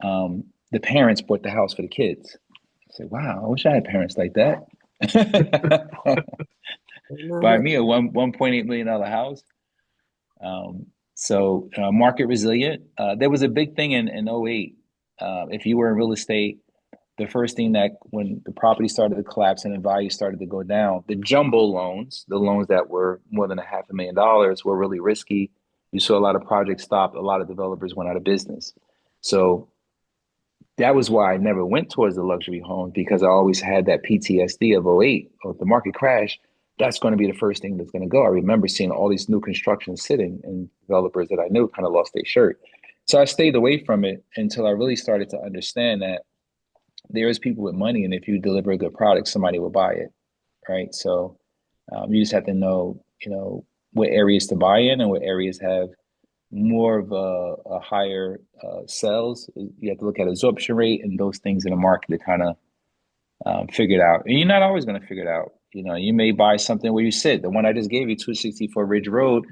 The parents bought the house for the kids. I said, wow, I wish I had parents like that. No, Buy that me a $1.8 million house. So market resilient. There was a big thing in '08. If you were in real estate, the first thing that when the property started to collapse and the value started to go down, the jumbo loans, the loans that were more than $500,000 were really risky. You saw a lot of projects stop. A lot of developers went out of business. So that was why I never went towards the luxury homes because I always had that PTSD of '08. Oh, if the market crash, that's going to be the first thing that's going to go. I remember seeing all these new constructions sitting and developers that I knew kind of lost their shirt. So I stayed away from it until I really started to understand that there is people with money, and if you deliver a good product, somebody will buy it, right? So you just have to know, what areas to buy in and what areas have more of a higher sales. You have to look at absorption rate and those things in the market to kind of figure it out. And you're not always going to figure it out. You may buy something where you sit. The one I just gave you, 264 Ridge Road,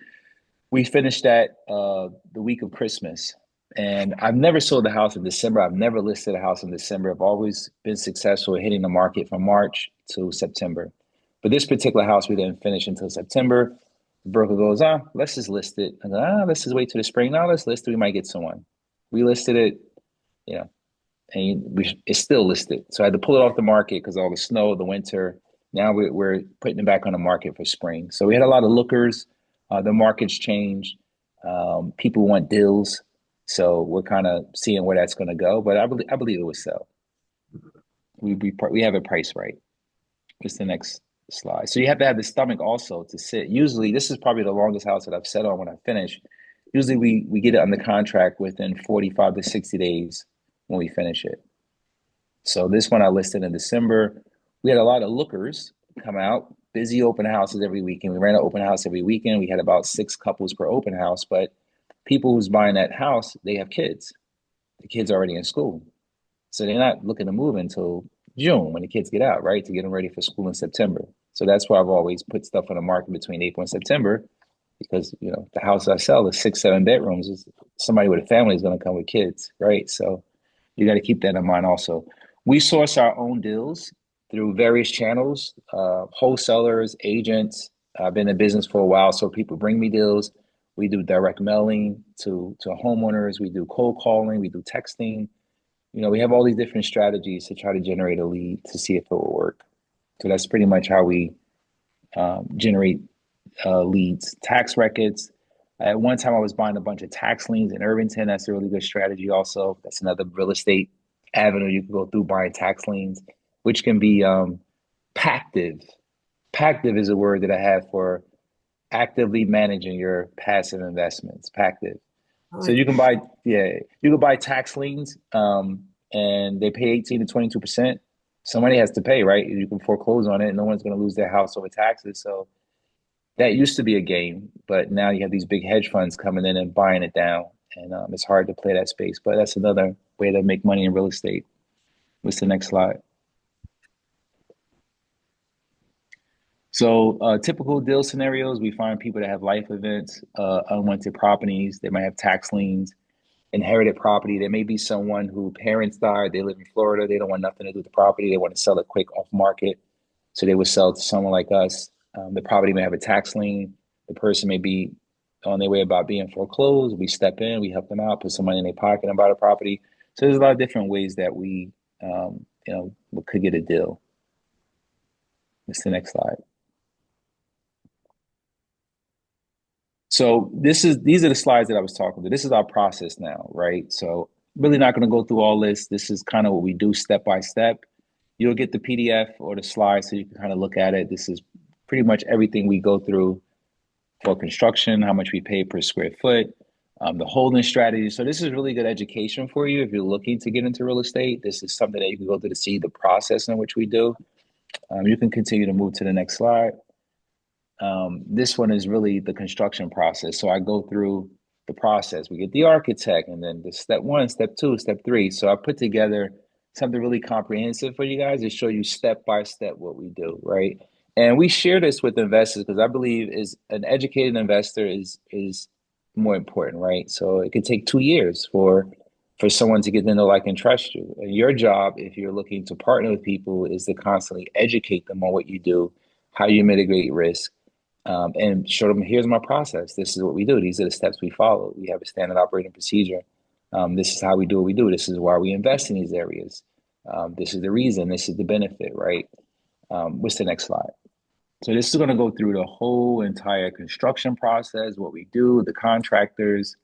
we finished that the week of Christmas. And I've never sold a house in December. I've never listed a house in December. I've always been successful at hitting the market from March to September. But this particular house, we didn't finish until September. The broker goes, let's just list it. I go, let's just wait till the spring. No, let's list it. We might get someone. We listed it, you know, and it's still listed. So I had to pull it off the market because all the snow, the winter. Now we're putting it back on the market for spring. So we had a lot of lookers. The market's changed. People want deals. So we're kind of seeing where that's going to go. But I believe it will sell. We have it priced right. What's the next slide? So you have to have the stomach also to sit. Usually, this is probably the longest house that I've sat on when I finish. Usually, we get it under contract within 45 to 60 days when we finish it. So this one I listed in December. We had a lot of lookers come out, busy open houses every weekend. We ran an open house every weekend. We had about 6 couples per open house, but people who's buying that house, they have kids. The kids are already in school. So they're not looking to move until June when the kids get out, right? To get them ready for school in September. So that's why I've always put stuff on the market between April and September because, the house I sell is 6, 7 bedrooms. Somebody with a family is going to come with kids, right? So you got to keep that in mind also. We source our own deals through various channels, wholesalers, agents. I've been in business for a while, so people bring me deals. We do direct mailing to homeowners. We do cold calling. We do texting. We have all these different strategies to try to generate a lead to see if it will work. So that's pretty much how we generate leads. Tax records. At one time, I was buying a bunch of tax liens in Irvington. That's a really good strategy. Also, that's another real estate avenue you can go through buying tax liens, which can be pactive. Pactive is a word that I have for actively managing your passive investments. Pactive. I So like you can buy, yeah, you can buy tax liens, and they pay 18 to 22%. Somebody has to pay, right? You can foreclose on it, and no one's going to lose their house over taxes. So that used to be a game, but now you have these big hedge funds coming in and buying it down, and it's hard to play that space. But that's another way to make money in real estate. What's the next slide? So typical deal scenarios, we find people that have life events, unwanted properties. They might have tax liens, inherited property. There may be someone who parents died. They live in Florida. They don't want nothing to do with the property. They want to sell it quick off market. So they would sell to someone like us. The property may have a tax lien. The person may be on their way about being foreclosed. We step in, we help them out, put some money in their pocket and buy the property. So there's a lot of different ways that we, could get a deal. What's the next slide? So these are the slides that I was talking to. This is our process now, right? So really not going to go through all this. This is kind of what we do step by step. You'll get the PDF or the slides so you can kind of look at it. This is pretty much everything we go through for construction, how much we pay per square foot, the holding strategy. So this is really good education for you if you're looking to get into real estate. This is something that you can go through to see the process in which we do. You can continue to move to the next slide. This one is really the construction process. So I go through the process. We get the architect, and then the step one, step two, step three. So I put together something really comprehensive for you guys to show you step by step what we do, right? And we share this with investors because I believe is an educated investor is more important, right? So it could take 2 years for someone to get to know, like, and trust you. And your job, if you're looking to partner with people, is to constantly educate them on what you do, how you mitigate risk, and show them, here's my process. This is what we do. These are the steps we follow. We have a standard operating procedure. This is how we do what we do. This is why we invest in these areas. This is the reason. This is the benefit, right? What's the next slide? So this is going to go through the whole entire construction process, what we do, the contractors,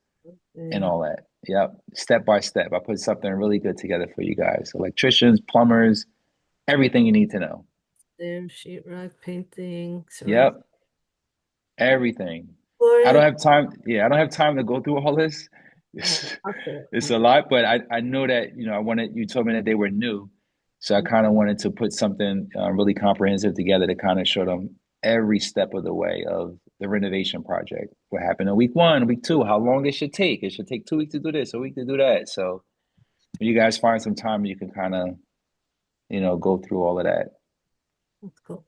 and Yeah. all that. Yep, step by step. I put something really good together for you guys. Electricians, plumbers, everything you need to know. There, sheetrock, painting, ceramic, Yep. Everything. I don't flooring. have time. Yeah, I don't have time to go through all this. Oh, It's, okay. it's a lot, but I know that, I wanted, you told me that they were new. So I kind of wanted to put something really comprehensive together to kind of show them every step of the way of the renovation project. What happened in week one, week two, how long it should take. It should take 2 weeks to do this, a week to do that. So when you guys find some time, you can kind of, go through all of that. That's cool.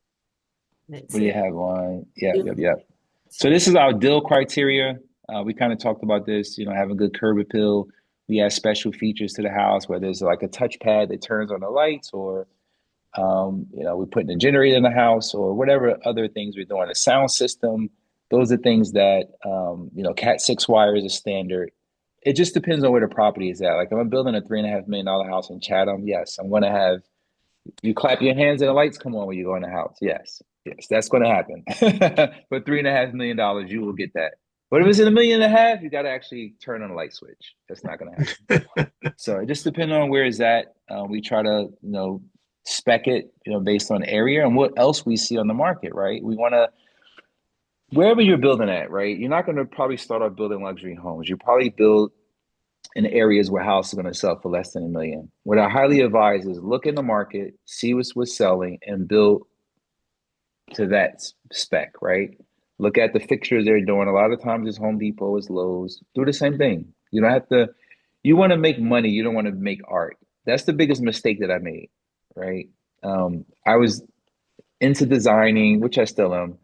Let's What do see. you have on? Yep, You- yep, yep. So this is our deal criteria. We kind of talked about this, having good curb appeal. We add special features to the house, where there's like a touchpad that turns on the lights, or we're putting a generator in the house, or whatever other things we're doing. A sound system. Those are things that Cat 6 wire is a standard. It just depends on where the property is at. Like if I'm building a $3.5 million house in Chatham, yes, I'm going to have you clap your hands and the lights come on when you go in the house. Yes, yes, that's going to happen. For $3.5 million, you will get that. But if it's in 1.5 million, you got to actually turn on a light switch. That's not going to happen. So it just depends on where it's at. We try to, spec it, based on area and what else we see on the market, right? We want to, wherever you're building at, right? You're not going to probably start off building luxury homes. You probably build in areas where houses are going to sell for less than 1 million. What I highly advise is look in the market, see what's selling, and build to that spec, right? Look at the fixtures they're doing. A lot of times it's Home Depot, it's Lowe's. Do the same thing. You don't have to, you want to make money, you don't want to make art. That's the biggest mistake that I made, right? I was into designing, which I still am,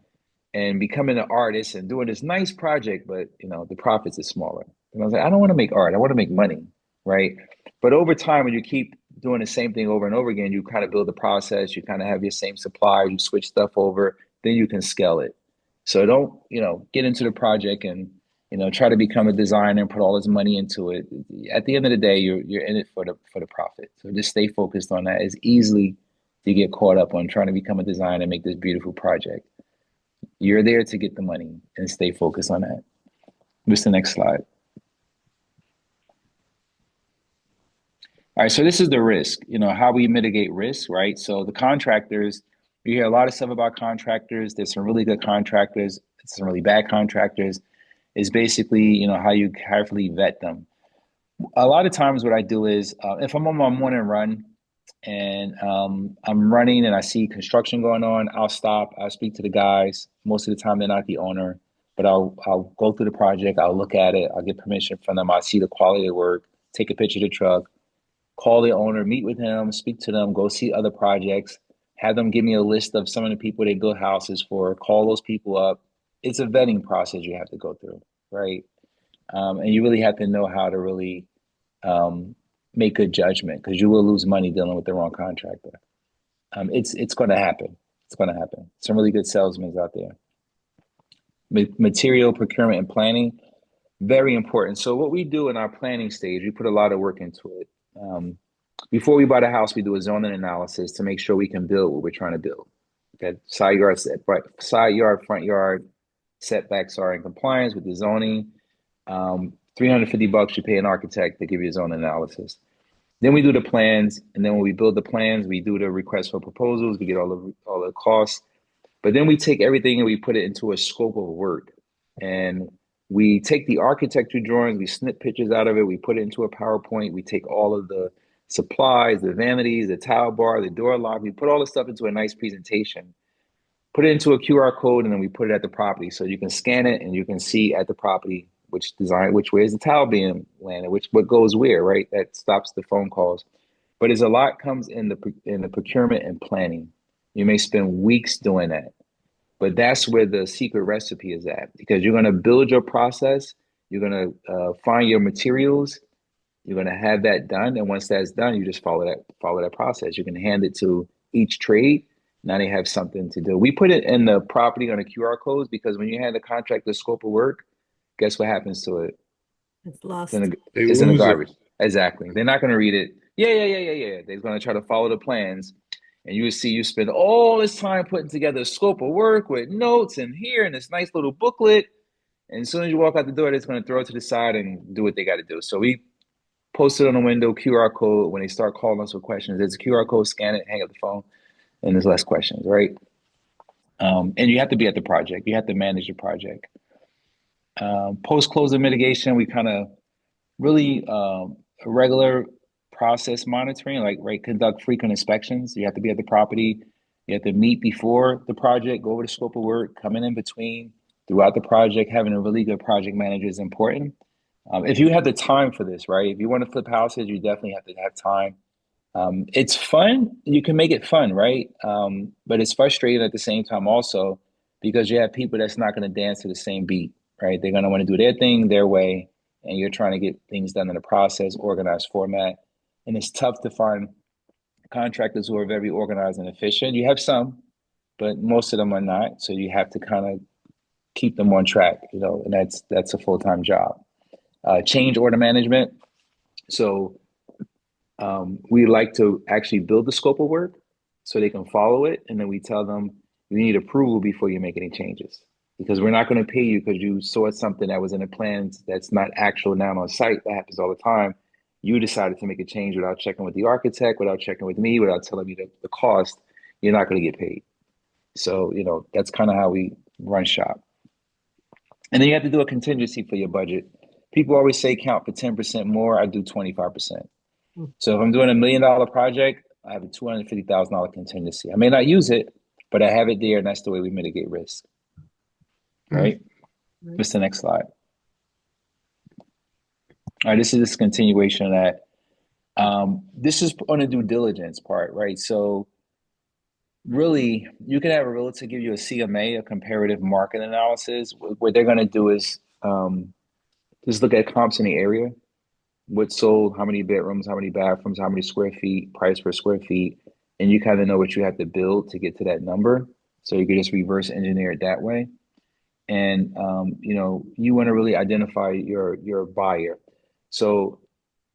and becoming an artist and doing this nice project, but the profits is smaller. And I was like, I don't want to make art. I want to make money, right? But over time, when you keep doing the same thing over and over again, you kind of build the process. You kind of have your same supplier. You switch stuff over, then you can scale it. So don't get into the project and try to become a designer and put all this money into it. At the end of the day, you're in it for the profit. So just stay focused on that. It's easily to get caught up on trying to become a designer and make this beautiful project. You're there to get the money and stay focused on that. What's the next slide? All right, so this is the risk, how we mitigate risk, right? So the contractors, you hear a lot of stuff about contractors. There's some really good contractors, some really bad contractors. Is basically, how you carefully vet them. A lot of times what I do is if I'm on my morning run and I'm running and I see construction going on, I'll stop. I'll speak to the guys. Most of the time, they're not the owner, but I'll go through the project. I'll look at it. I'll get permission from them. I'll see the quality of the work, take a picture of the truck, call the owner, meet with him, speak to them, go see other projects, have them give me a list of some of the people they build houses for, call those people up. It's a vetting process you have to go through, right? And you really have to know how to really um, make good judgment because you will lose money dealing with the wrong contractor. It's going to happen. It's going to happen. Some really good salesmen out there. Material procurement and planning, very important. So what we do in our planning stage, we put a lot of work into it. Before we buy the house, we do a zoning analysis to make sure we can build what we're trying to build. Okay, side yard, front yard, setbacks are in compliance with the zoning. $350 you pay an architect to give you a zone analysis. Then we do the plans, and then when we build the plans, we do the request for proposals. We get all the costs, but then we take everything and we put it into a scope of work. And we take the architecture drawings, we snip pictures out of it, we put it into a PowerPoint. We take all of the supplies, the vanities, the towel bar, the door lock. We put all the stuff into a nice presentation, put it into a QR code, and then we put it at the property so you can scan it and you can see at the property which way is the towel being landed, what goes where, right? That stops the phone calls. But as a lot comes in the procurement and planning, you may spend weeks doing that. But that's where the secret recipe is at, because you're going to build your process, you're going to find your materials, you're going to have that done, and once that's done, you just follow that process. You can hand it to each trade. Now they have something to do. We put it in the property on the QR codes because when you hand the contract the scope of work, guess what happens to it? It's lost. They It's in the lose it. garbage. Exactly. They're not going to read it. Yeah. They're going to try to follow the plans. And you will see you spend all this time putting together a scope of work with notes and here and this nice little booklet. And as soon as you walk out the door, they're going to throw it to the side and do what they got to do. So we post it on the window, QR code. When they start calling us with questions, there's a QR code, scan it, hang up the phone, and there's less questions, right? And you have to be at the project. You have to manage the project. Post-closing mitigation, we kind of really regular process monitoring, like right, conduct frequent inspections. You have to be at the property. You have to meet before the project, go over the scope of work, coming in between, throughout the project. Having a really good project manager is important. If you have the time for this, right? If you want to flip houses, you definitely have to have time. It's fun. You can make it fun, right? But it's frustrating at the same time also because you have people that's not going to dance to the same beat, right? They're going to want to do their thing their way, and you're trying to get things done in a process, organized format. And it's tough to find contractors who are very organized and efficient. You have some, but most of them are not. So you have to kind of keep them on track, and that's a full-time job. Change order management. So we like to actually build the scope of work so they can follow it. And then we tell them you need approval before you make any changes because we're not going to pay you because you saw something that was in the plans that's not actual now on site. That happens all the time. You decided to make a change without checking with the architect, without checking with me, without telling me the cost. You're not going to get paid. So, that's kind of how we run shop. And then you have to do a contingency for your budget. People always say count for 10% more. I do 25%. So if I'm doing $1 million project, I have a $250,000 contingency. I may not use it, but I have it there, and that's the way we mitigate risk. Right? What's the next slide? All right, this is this continuation of that. This is on the due diligence part, right? So really, you can have a realtor give you a CMA, a comparative market analysis. What they're going to do is just look at comps in the area, what's sold, how many bedrooms, how many bathrooms, how many square feet, price per square feet, and you kind of know what you have to build to get to that number. So you can just reverse engineer it that way. And you want to really identify your buyer. So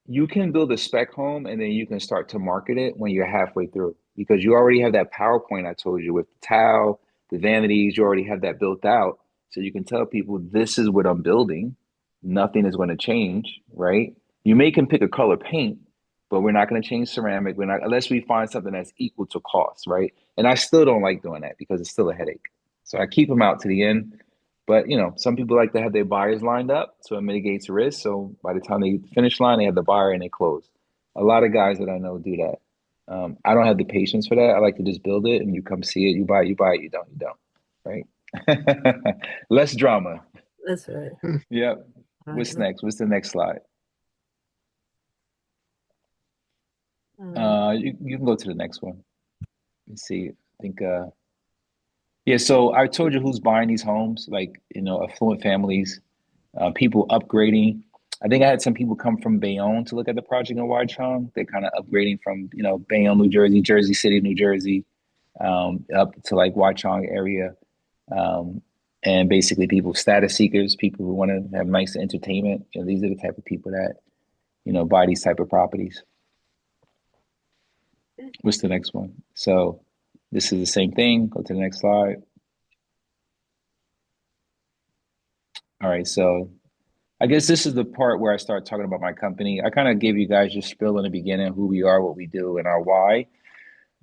you can build a spec home and then you can start to market it when you're halfway through because you already have that PowerPoint I told you with the towel, the vanities, you already have that built out. So you can tell people this is what I'm building. Nothing is going to change, right? You may can pick a color paint, but we're not going to change ceramic. We're not unless we find something that's equal to cost, right? And I still don't like doing that because it's still a headache. So I keep them out to the end. But some people like to have their buyers lined up, so it mitigates risk. So by the time they get the finish line, they have the buyer and they close. A lot of guys that I know do that. I don't have the patience for that. I like to just build it, and you come see it. You buy it. You buy it. You don't. Right? Less drama. That's right. Yep. All What's right. next? What's the next slide? Um, You can go to the next one. Let's see. I think. Yeah. So I told you who's buying these homes, like affluent families, people upgrading. I think I had some people come from Bayonne to look at the project in Watchung. They're kind of upgrading from, Bayonne, New Jersey, Jersey City, New Jersey, up to like Watchung area. Um, and basically people, status seekers, people who want to have nice entertainment. These are the type of people that, buy these type of properties. What's the next one? So this is the same thing. Go to the next slide. All right. So I guess this is the part where I start talking about my company. I kind of gave you guys your spiel in the beginning, who we are, what we do, and our why.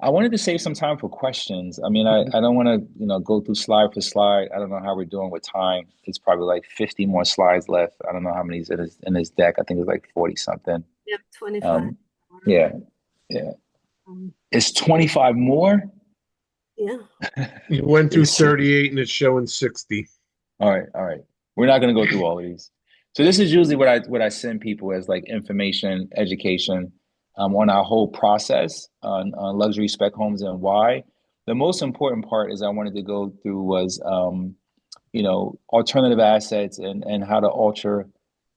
I wanted to save some time for questions. I mean, I don't want to, go through slide for slide. I don't know how we're doing with time. It's probably like 50 more slides left. I don't know how many's in this deck. I think it's like 40 something. Yep, 25. Um, yeah, yeah. Um, It's 25 more? yeah. You went through It's 38 and it's showing 60. All right, all right. We're not going to go through all of these. So this is usually what I send people as like information, education, on our whole process on luxury spec homes and why. The most important part is I wanted to go through was alternative assets and how the ultra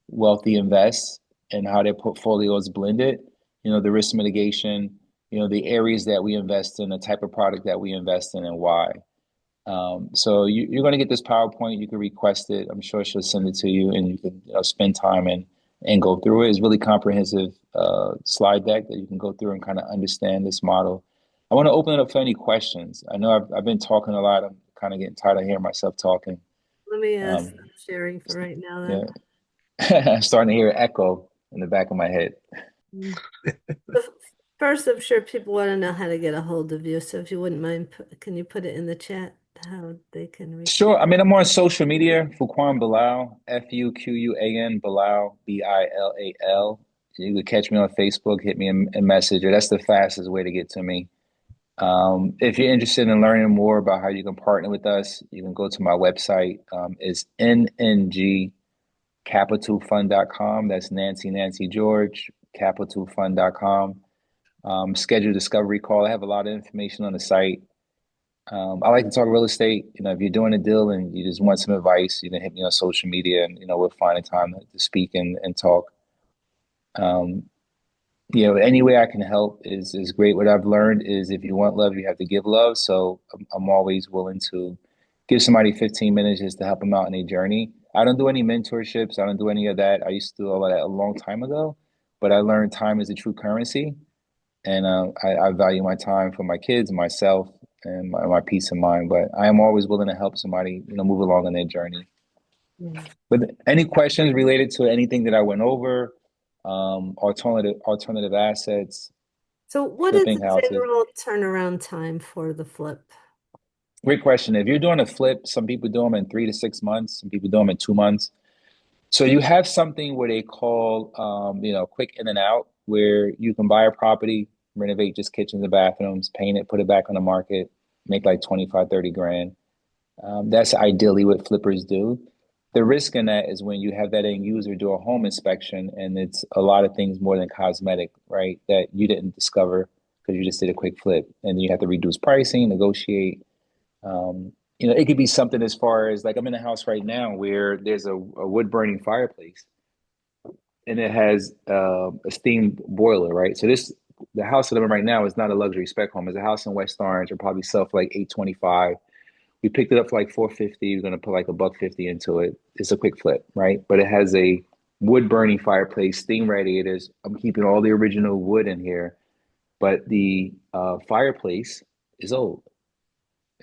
wealthy invest and how their portfolios blended. The risk mitigation. The areas that we invest in, the type of product that we invest in, and why. So you're going to get this PowerPoint. You can request it. I'm sure she'll send it to you, and you can spend time and go through it. It's really comprehensive slide deck that you can go through and kind of understand this model. I want to open it up for any questions. I know I've been talking a lot. I'm kind of getting tired of hearing myself talking. Let me Um, stop sharing for right now yeah, then. I'm starting to hear an echo in the back of my head. Mm. But first, I'm sure people want to know how to get a hold of you. So if you wouldn't mind, can you put it in the chat how they can reach you? Sure. I mean, I'm on social media, Fuquan Bilal, Fuquan Bilal, Bilal. You could catch me on Facebook, hit me a message, or that's the fastest way to get to me. If you're interested in learning more about how you can partner with us, you can go to my website. It's nngcapitalfund.com. That's Nancy George, capitalfund.com. Schedule a discovery call. I have a lot of information on the site. I like to talk real estate. If you're doing a deal and you just want some advice, you can hit me on social media and, we'll find a time to speak and talk. Um, any way I can help is great. What I've learned is if you want love, you have to give love. So I'm always willing to give somebody 15 minutes just to help them out in their journey. I don't do any mentorships. I don't do any of that. I used to do all of that a long time ago, but I learned time is a true currency. And I value my time for my kids, myself, and my peace of mind. But I am always willing to help somebody, move along in their journey. Yeah. But any questions related to anything that I went over, alternative assets, So what is flipping the houses. general turnaround time for the flip? Great question. If you're doing a flip, some people do them in 3 to 6 months. Some people do them in 2 months. So you have something where they call, quick in and out, where you can buy a property, renovate just kitchens and bathrooms, paint it, put it back on the market, make like 25, 30 grand. That's ideally what flippers do. The risk in that is when you have that end user do a home inspection and it's a lot of things more than cosmetic, right? That you didn't discover because you just did a quick flip and you have to reduce pricing, negotiate. It could be something as far as like I'm in a house right now where there's a wood burning fireplace and it has a steam boiler, right? So the house that I'm in right now is not a luxury spec home. It's a house in West Orange. It'll probably sell for like 825. We picked it up for like 450. We're gonna put like a buck 50 into it. It's a quick flip, right? But it has a wood burning fireplace, steam radiators. I'm keeping all the original wood in here, but the fireplace is old.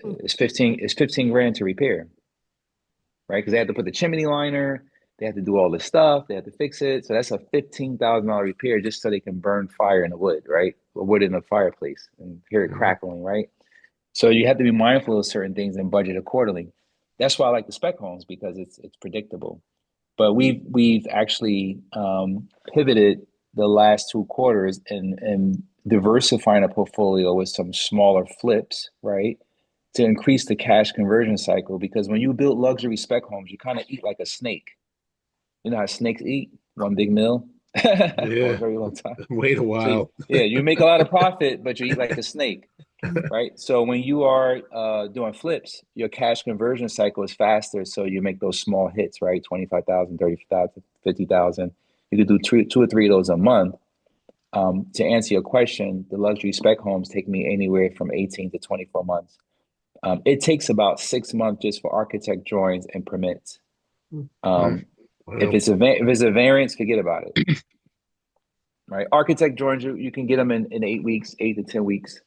Hmm. It's 15 grand to repair, right? Because they had to put the chimney liner, they had to do all this stuff, they had to fix it. So that's a $15,000 repair just so they can burn fire in the wood, right? Or wood in the fireplace and hear it Mhm. crackling, right? So you have to be mindful of certain things and budget accordingly. That's why I like the spec homes because it's predictable. But we've actually pivoted the last 2 quarters and diversifying a portfolio with some smaller flips, right? To increase the cash conversion cycle because when you build luxury spec homes, you kind of eat like a snake. You know how snakes eat? One big meal for a Yeah, very long time. wait a So while. yeah, you make a lot of profit, but you eat like a snake, right? So when you are doing flips, your cash conversion cycle is faster. So you make those small hits, right? 25,000, 30,000, 50,000. You could do two or three of those a month. To answer your question, the luxury spec homes take me anywhere from 18 to 24 months. It takes about 6 months just for architect drawings and permits. Mm, Um, if wow. it's a variance, forget about it. Right? Architect drawings, you can get them in 8 weeks, 8 to 10 weeks.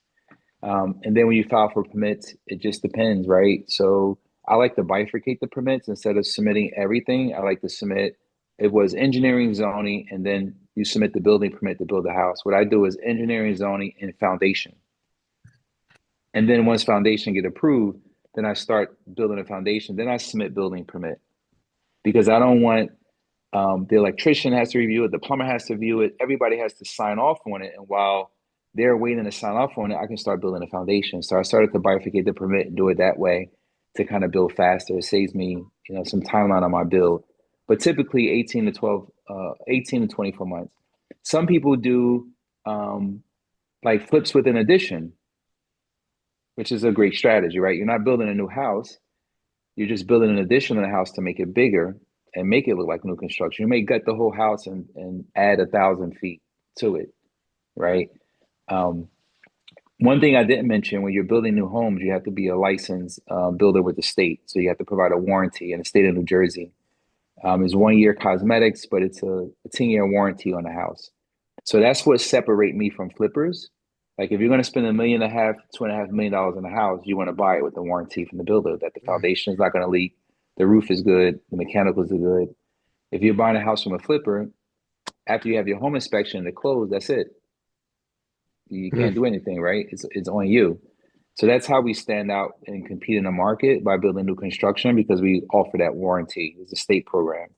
And then when you file for permits, it just depends, right? So I like to bifurcate the permits instead of submitting everything. I like to submit, it was engineering, zoning, and then you submit the building permit to build the house. What I do is engineering, zoning, and foundation. And then once foundation get approved, then I start building a foundation. Then I submit building permit because I don't want the electrician has to review it, the plumber has to view it, everybody has to sign off on it. And while they're waiting to sign off on it, I can start building a foundation. So I started to bifurcate the permit and do it that way to kind of build faster. It saves me, some timeline on my build. But typically 18 to 24 months. Some people do like flips with an addition, which is a great strategy, right? You're not building a new house. You're just building an addition on the house to make it bigger and make it look like new construction. You may gut the whole house and add 1,000 feet to it, right? Um, One thing I didn't mention, when you're building new homes, you have to be a licensed builder with the state. So you have to provide a warranty in the state of New Jersey. It's 1 year cosmetics, but it's a 10-year warranty on the house. So that's what separate me from flippers. Like if you're going to spend $1.5 million, $2.5 million on a house, you want to buy it with the warranty from the builder that the foundation is not going to leak, the roof is good, the mechanicals are good. If you're buying a house from a flipper, after you have your home inspection and the close, that's it. You can't do anything, right? It's on you. So that's how we stand out and compete in the market by building new construction because we offer that warranty. It's a state program,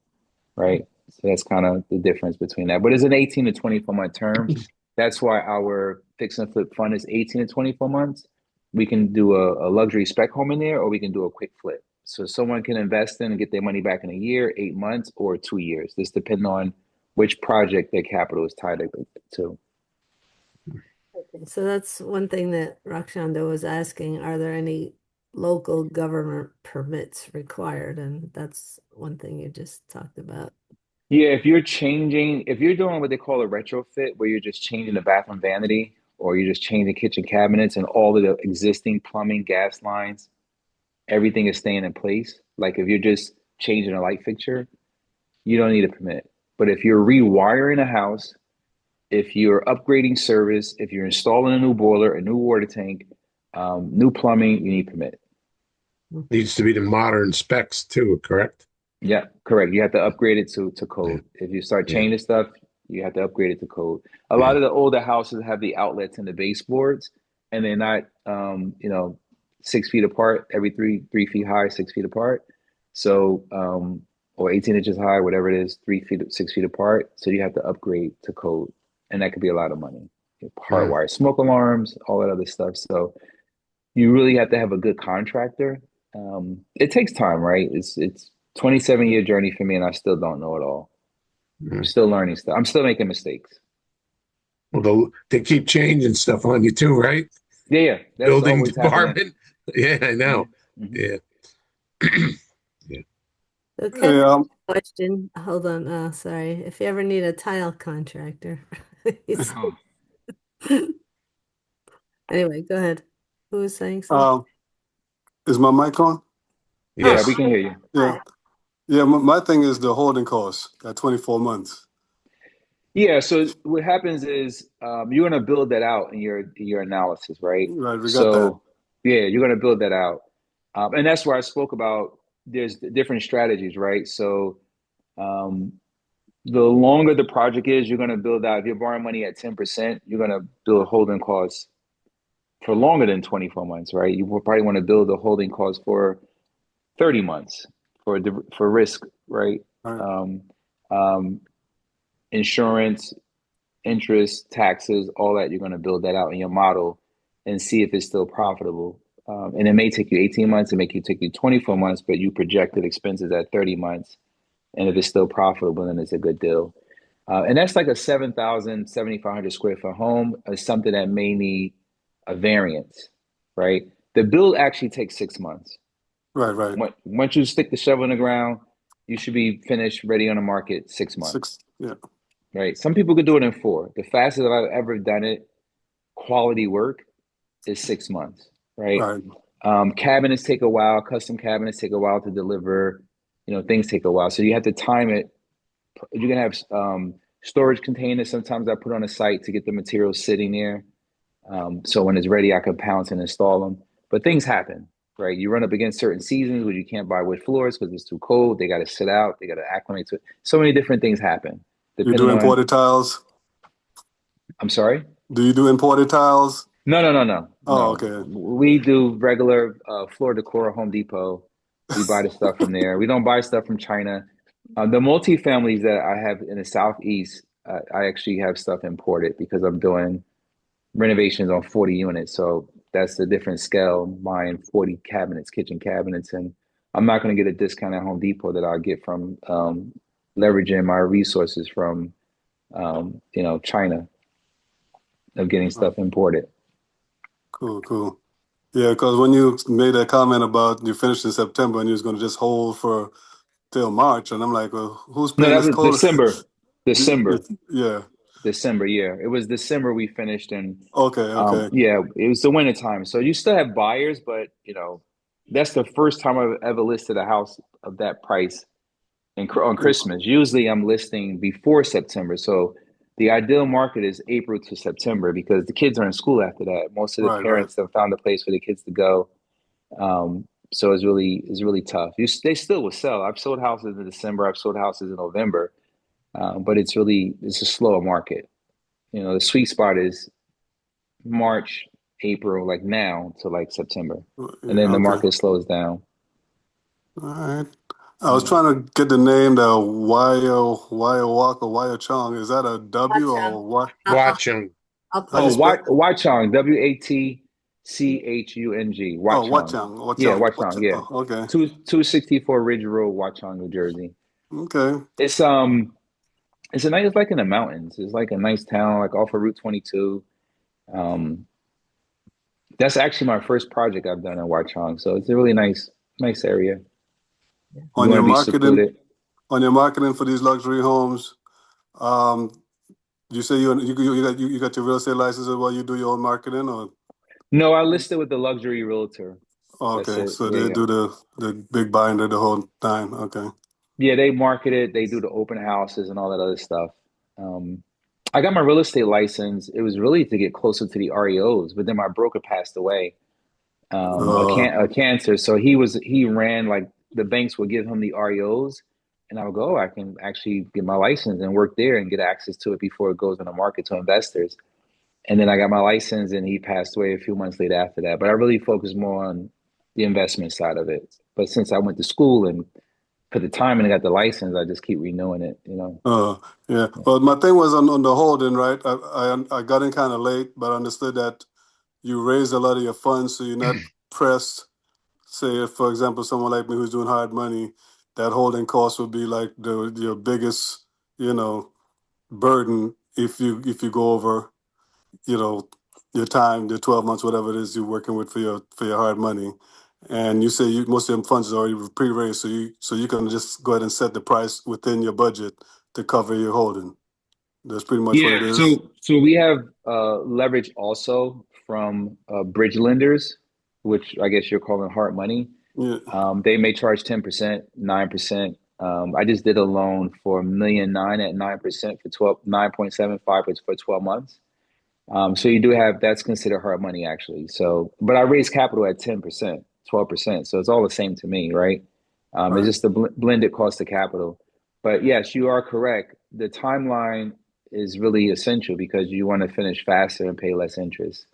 right? So that's kind of the difference between that. But it's an 18 to 24 month term. That's why our fix and flip fund is 18 to 24 months. We can do a luxury spec home in there, or we can do a quick flip. So someone can invest in and get their money back in a year, 8 months, or 2 years. This depends on which project their capital is tied up to. Okay, so that's one thing that Rakshanda was asking. Are there any local government permits required? And that's one thing you just talked about. Yeah, if you're doing what they call a retrofit, where you're just changing the bathroom vanity or you're just changing kitchen cabinets and all of the existing plumbing, gas lines, everything is staying in place. Like if you're just changing a light fixture, you don't need a permit. But if you're rewiring a house, if you're upgrading service, if you're installing a new boiler, a new water tank, new plumbing, you need permit. Needs to be the modern specs too, correct? Yeah, correct. You have to upgrade it to Yeah, code. If you start yeah, changing stuff, you have to upgrade it to code. A yeah. lot of the older houses have the outlets and the baseboards, and they're not, 6 feet apart, every 3 feet high, 6 feet apart. So, or 18 inches high, whatever it is, 3 feet, 6 feet apart. So you have to upgrade to code, and that could be a lot of money. Mm. Hardwired smoke alarms, all that other stuff. So you really have to have a good contractor. It takes time, right? It's 27-year journey for me, and I still don't know it all. I'm Mm. still learning stuff. I'm still making mistakes. Well, they keep changing stuff on you too, right? Yeah, yeah, that's Building always happening. department. Yeah, I know. Hmm. Yeah, yeah. So Kevin, Hey, question. Hold on. Sorry. If you ever need a tile contractor. he's- Oh, Anyway, go ahead. Who was saying something? uh, is my mic on? yeah, Oh, we Yes. can hear you. Yeah. hi. Yeah, my thing is the holding cost at 24 months. Yeah, so what happens is you're going to build that out in your analysis, right? Right, we got that. So yeah, you're going to build that out, and that's where I spoke about. There's different strategies, right? So um, the longer the project is, you're going to build out. If you're borrowing money at 10%, you're going to build holding costs for longer than 24 months, right? You will probably want to build a holding cost for 30 months for risk, right? Right. Um, um, Insurance, interest, taxes, all that. You're going to build that out in your model and see if it's still profitable. And it may take you 18 months, it may take you 24 months, but you projected expenses at 30 months. And if it's still profitable, then it's a good deal. And that's like a 7,000, 7,500 square foot home, something that may need a variance, right? The build actually takes 6 months. Right, right. Once you stick the shovel in the ground, you should be finished, ready on the market 6 months, Six. Yeah. right? Some people could do it in 4. The fastest I've ever done it, quality work, is 6 months, right? Right. Cabinets take a while, custom cabinets take a while to deliver, things take a while. So you have to time it. You can have storage containers. Sometimes I put on a site to get the materials sitting there. So when it's ready, I can pounce and install them. But things happen. right? You run up against certain seasons where you can't buy wood floors because it's too cold. They got to sit out. They got to acclimate to it. So many different things happen You do depending on. imported tiles? I'm sorry. Do you do imported tiles? No, no, no, no, Oh, no. okay. We do regular floor decor, Home Depot. We buy the stuff from there. We don't buy stuff from China. The multifamilies that I have in the Southeast, I actually have stuff imported because I'm doing renovations on 40 units. So that's a different scale, buying 40 cabinets, kitchen cabinets. And I'm not going to get a discount at Home Depot that I'll get from leveraging my resources from, China of getting Oh, stuff imported. cool, cool. Yeah, because when you made that comment about you finished in September and you was going to just hold for till March, and I'm like, well, who's No, paying that this was cold? December. December. Yeah. December, yeah. It was December we finished and Okay, okay. yeah, it was the winter time. So you still have buyers, but that's the first time I've ever listed a house of that price on Christmas. Usually I'm listing before September. So the ideal market is April to September because the kids are in school after that. Most of the Right, right. parents have found a place for the kids to go. So it's really tough. They still will sell. I've sold houses in December. I've sold houses in November, but it's a slower market. The sweet spot is March, April, like now to like September, and then Yeah, the okay. market slows down. All right. I was Yeah. trying to get the name, the Wyo Walk or Wyo Chong. Is that a W Gotcha. or what? I'll, Watchung. I'll How put do you Oh, it. spell? Watchung, Watchung, Oh, Watchung. Watchung, Yeah, Watchung, Watchung. Watchung. Yeah, Oh, okay. 264 Ridge Road, Watchung, New Jersey. Okay. It's it's like in the mountains. It's like a nice town, like off of Route 22. Um, that's actually my first project I've done in Watchung, so it's a really nice area. You On want your to be marketing, secluded. on your marketing for these luxury homes, um, you say you got your real estate license while you do your own marketing, or No, I listed with the luxury realtor. oh, That's okay, it. so Yeah, they yeah. do the big binder the whole time. Okay. Yeah, they market it. They do the open houses and all that other stuff. Um, I got my real estate license. It was really to get closer to the REOs, but then my broker passed away, Uh, a cancer. So he ran like the banks would give him the REOs, and I would go, oh, I can actually get my license and work there and get access to it before it goes on the market to investors. And then I got my license, and he passed away a few months later after that. But I really focused more on the investment side of it. But since I went to school and put the time in and got the license, I just keep renewing it. uh, yeah. Yeah. Well, my thing was on the holding, right? I got in kind of late, but I understood that you raised a lot of your funds, so you're not pressed. Say, if, for example, someone like me who's doing hard money, that holding cost would be like your biggest, you know, burden if you go over, you know, your time, the 12 months, whatever it is you're working with for your hard money. And you say most of them funds are already pre-raised, so you can just go ahead and set the price within your budget to cover your holding. That's pretty much what it Yeah, is. so we have leverage also from bridge lenders, which I guess you're calling hard money. Yeah. They may charge 10%, 9%. I just did a loan for 1,900,000 at 9% for 9.75 for 12 months. So you do have that's considered hard money actually. So, but I raised capital at 10%, 12%. So it's all the same to me, right? It's Right. just the blended cost of capital. But yes, you are correct. The timeline is really essential because you want to finish faster and pay less interest.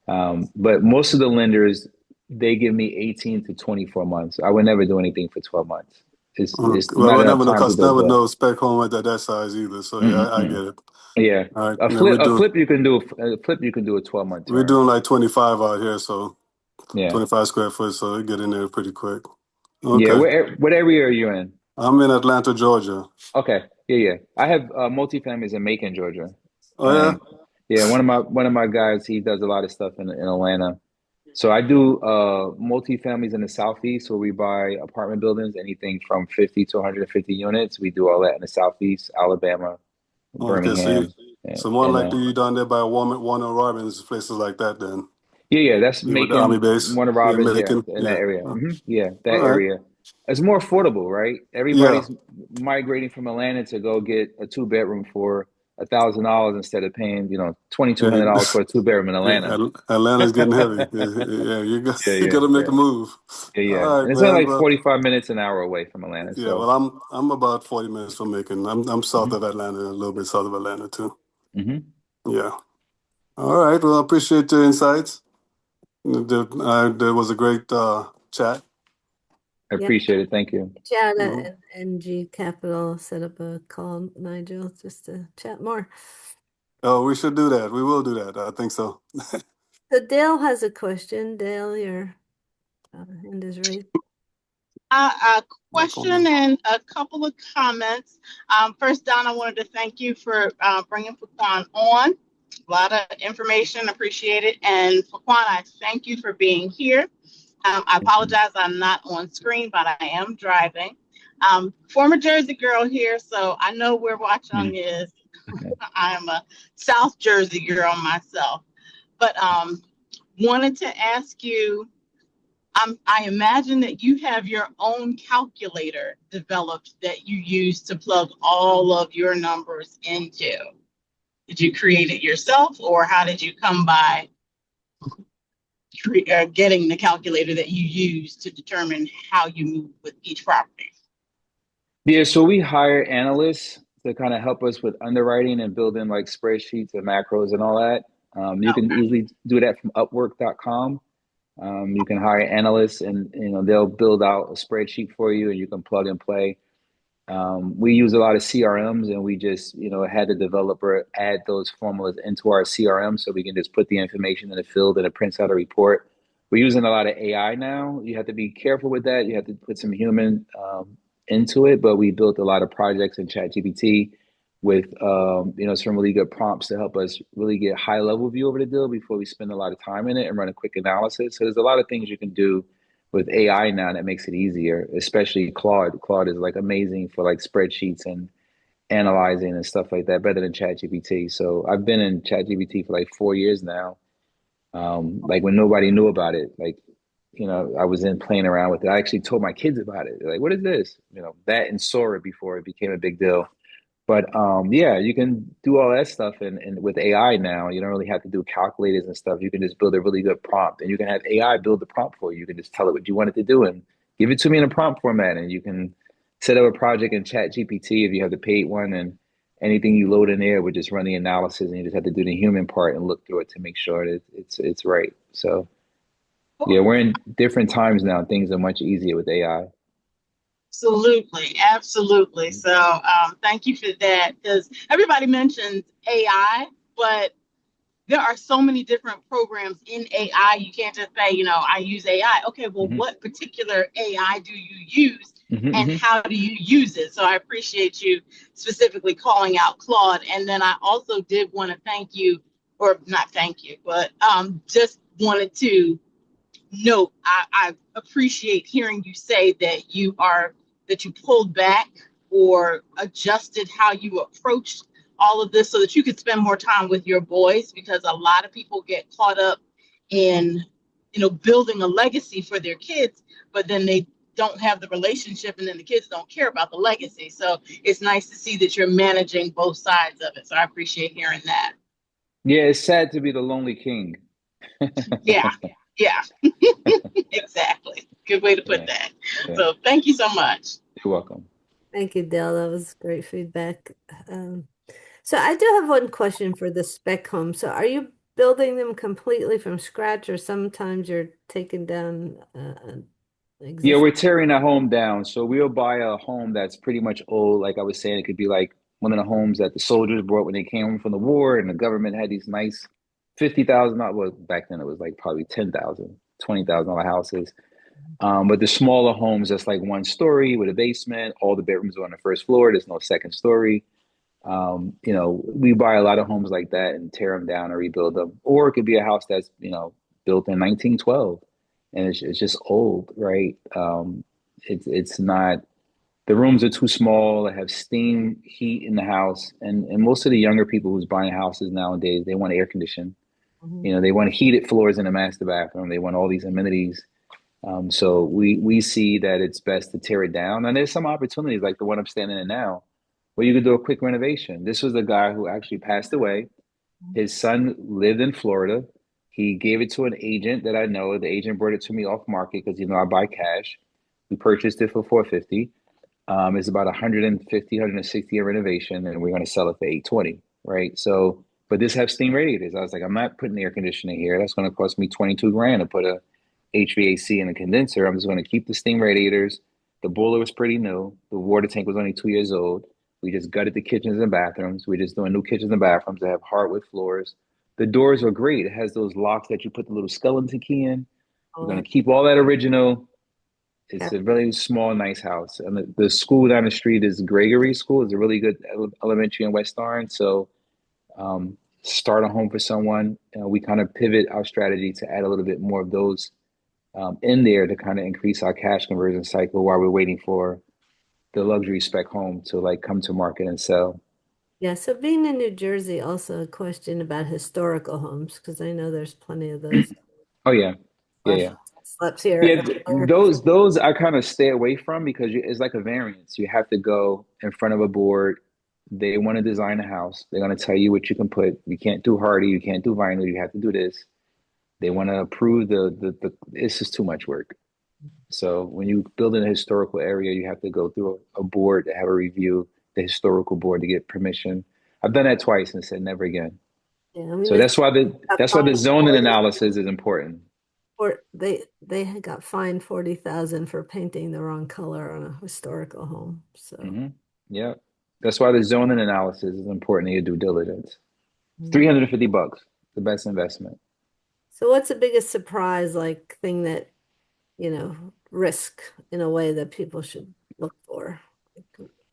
But most of the lenders, they give me 18 to 24 months. I would never do anything for 12 months. It's Well, not we're enough never no time to build customer, wealth. no spec home at that size either. So yeah, I Mm-mm. get it. Yeah. All right. A Yeah, we flip, a do. flip you can do a flip you can do a 12-month We're term. doing like 25 out here, so Yeah. 25 square foot, so we get in there pretty quick. Yeah, Okay. what area are you in? I'm in Atlanta, Georgia. Okay, yeah, yeah. I have multifamilies in Macon, Georgia. Oh yeah? Um, yeah, one of my guys, he does a lot of stuff in Atlanta. So I do multifamilies in the Southeast where we buy apartment buildings, anything from 50 to 150 units. We do all that in the Southeast, Alabama, Okay, Birmingham, yeah, so more and likely you down there by Warner Robins, places like that then. yeah, that's Yeah, with the Army Macon, base. Warner Yeah, Robins, yeah, Macon. in that Yeah. area. Yeah, All that right. area. It's more affordable, right? Yeah. Everybody's migrating from Atlanta to go get a two-bedroom for $1,000 instead of paying, Yeah, $2,200 for a two-bedroom in yeah, Atlanta. Atlanta's getting heavy. Yeah, you got Yeah, you yeah, got to make yeah, a move. yeah, yeah. All right, And it's only man. like Well, 45 minutes an hour away from Atlanta. yeah. Well, So, I'm about 40 minutes from Macon. I'm south hmm of Atlanta, a little bit south of Atlanta too. hmm Yeah. All right. Well, I appreciate your insights. There was a great chat. I Yep. appreciate it. Thank you. Chat Mhm. and NG Capital set up a call, Nigel, just to chat more. Oh, we should do that. We will do that. I think so. So Dale has a question. Dale, your hand is raised. A My phone question is. and a couple of comments. First, Don, I wanted to thank you for bringing Fuquan on. A lot of information, appreciate it. And Fuquan, I thank you for being here. I apologize, I'm not on screen, but I am driving. Former Jersey girl here, so I know where Watchung Mhm. is. Okay. I am a South Jersey girl myself. But wanted to ask you, I imagine that you have your own calculator developed that you use to plug all of your numbers into. Did you create it yourself, or how did you come by getting the calculator that you use to determine how you move with each property? Yeah, so we hire analysts to kind of help us with underwriting and building like spreadsheets and macros and all that. You can Okay. easily do that from Upwork.com. You can hire analysts and they'll build out a spreadsheet for you and you can plug and play. We use a lot of CRMs and we just, had the developer add those formulas into our CRM so we can just put the information in the field and it prints out a report. We're using a lot of AI now. You have to be careful with that. You have to put some human into it, but we built a lot of projects in ChatGPT with some really good prompts to help us really get high level view over the deal before we spend a lot of time in it and run a quick analysis. So there's a lot of things you can do with AI now that makes it easier, especially Claude. Claude is like amazing for like spreadsheets and analyzing and stuff like that, better than ChatGPT. So I've been in ChatGPT for like 4 years now. Like when nobody knew about it, like, I was in playing around with it. I actually told my kids about it. They're like, what is this? That and Sora before it became a big deal. But yeah, you can do all that stuff, and with AI now, you don't really have to do calculators and stuff. You can just build a really good prompt, and you can have AI build the prompt for you. You can just tell it what you want it to do, and give it to me in a prompt format, and you can set up a project in Chat GPT if you have the paid one, and anything you load in there would just run the analysis, and you just have to do the human part and look through it to make sure that it's right. So yeah, we're in different times now. Things are much easier with AI. Absolutely, absolutely. So thank you for that, because everybody mentions AI, but there are so many different programs in AI. You can't just say, I use AI. Okay, well, hmm what particular AI do you use and hmm how do you use it? So I appreciate you specifically calling out Claude. And then I also did want to thank you, or not thank you, but just wanted to note, I appreciate hearing you say that you pulled back or adjusted how you approached all of this so that you could spend more time with your boys, because a lot of people get caught up in building a legacy for their kids, but then they don't have the relationship and then the kids don't care about the legacy. So it's nice to see that you're managing both sides of it. So I appreciate hearing that. Yeah, it's sad to be the lonely king. Yeah, yeah. Exactly. Good way to put Yeah, that. yeah. So thank you so much. You're welcome. Thank you, Dale. That was great feedback. Um, so I do have one question for the spec home. So are you building them completely from scratch, or sometimes you're taking down an Yeah, existing? we're tearing a home down. So we'll buy a home that's pretty much old. Like I was saying, it could be like one of the homes that the soldiers brought when they came home from the war, and the government had these nice $50,000. Well, back then it was like probably 10,000, $20,000 houses. But the smaller homes, that's like one story with a basement. All the bedrooms are on the first floor. There's no second story. We buy a lot of homes like that and tear them down and rebuild them. Or it could be a house that's, built in 1912 and it's just old, right? It's not, the rooms are too small. They have steam, heat in the house. And most of the younger people who's buying houses nowadays, they want air conditioning. Mhm. They want heated floors in the master bathroom. They want all these amenities. So we see that it's best to tear it down. And there's some opportunities like the one I'm standing in now. Well, you could do a quick renovation. This was a guy who actually passed away. His son lived in Florida. He gave it to an agent that I know. The agent brought it to me off market because I buy cash. We purchased it for 450. It's about 150, 160 a renovation, and we're going to sell it for 820, right? So, but this has steam radiators. I was like, I'm not putting air conditioning here. That's going to cost me 22 grand to put a HVAC and a condenser. I'm just going to keep the steam radiators. The boiler was pretty new. The water tank was only 2 years old. We just gutted the kitchens and bathrooms. We're just doing new kitchens and bathrooms that have hardwood floors. The doors are great. It has those locks that you put the little skeleton key in. We're going Oh, to keep all that original. yeah. It's a really small, nice house. And the school down the street is Gregory School. It's a really good elementary in West Orange. So start a home for someone. We kind of pivot our strategy to add a little bit more of those in there to kind of increase our cash conversion cycle while we're waiting for the luxury spec home to like come to market and sell. Yeah, so being in New Jersey, also a question about historical homes, because I know there's plenty of those. Oh yeah, yeah, I yeah, slept here yeah. earlier. Those I kind of stay away from because it's like a variance. You have to go in front of a board. They want to design a house. They're going to tell you what you can put. You can't do hardy. You can't do vinyl. You have to do this. They want to approve the. It's just too much work. So when you build in a historical area, you have to go through a board to have a review, the historical board to get permission. I've done that twice and said never again. Yeah, I mean So they got that's why the fined zoning 40, analysis is important. or they had got fined 40,000 for painting the wrong color on a historical home. So Hmm. Yeah. That's why the zoning analysis is important in your due diligence. It's mm. 350 bucks, the best investment. So what's the biggest surprise, like thing that, risk in a way that people should look for?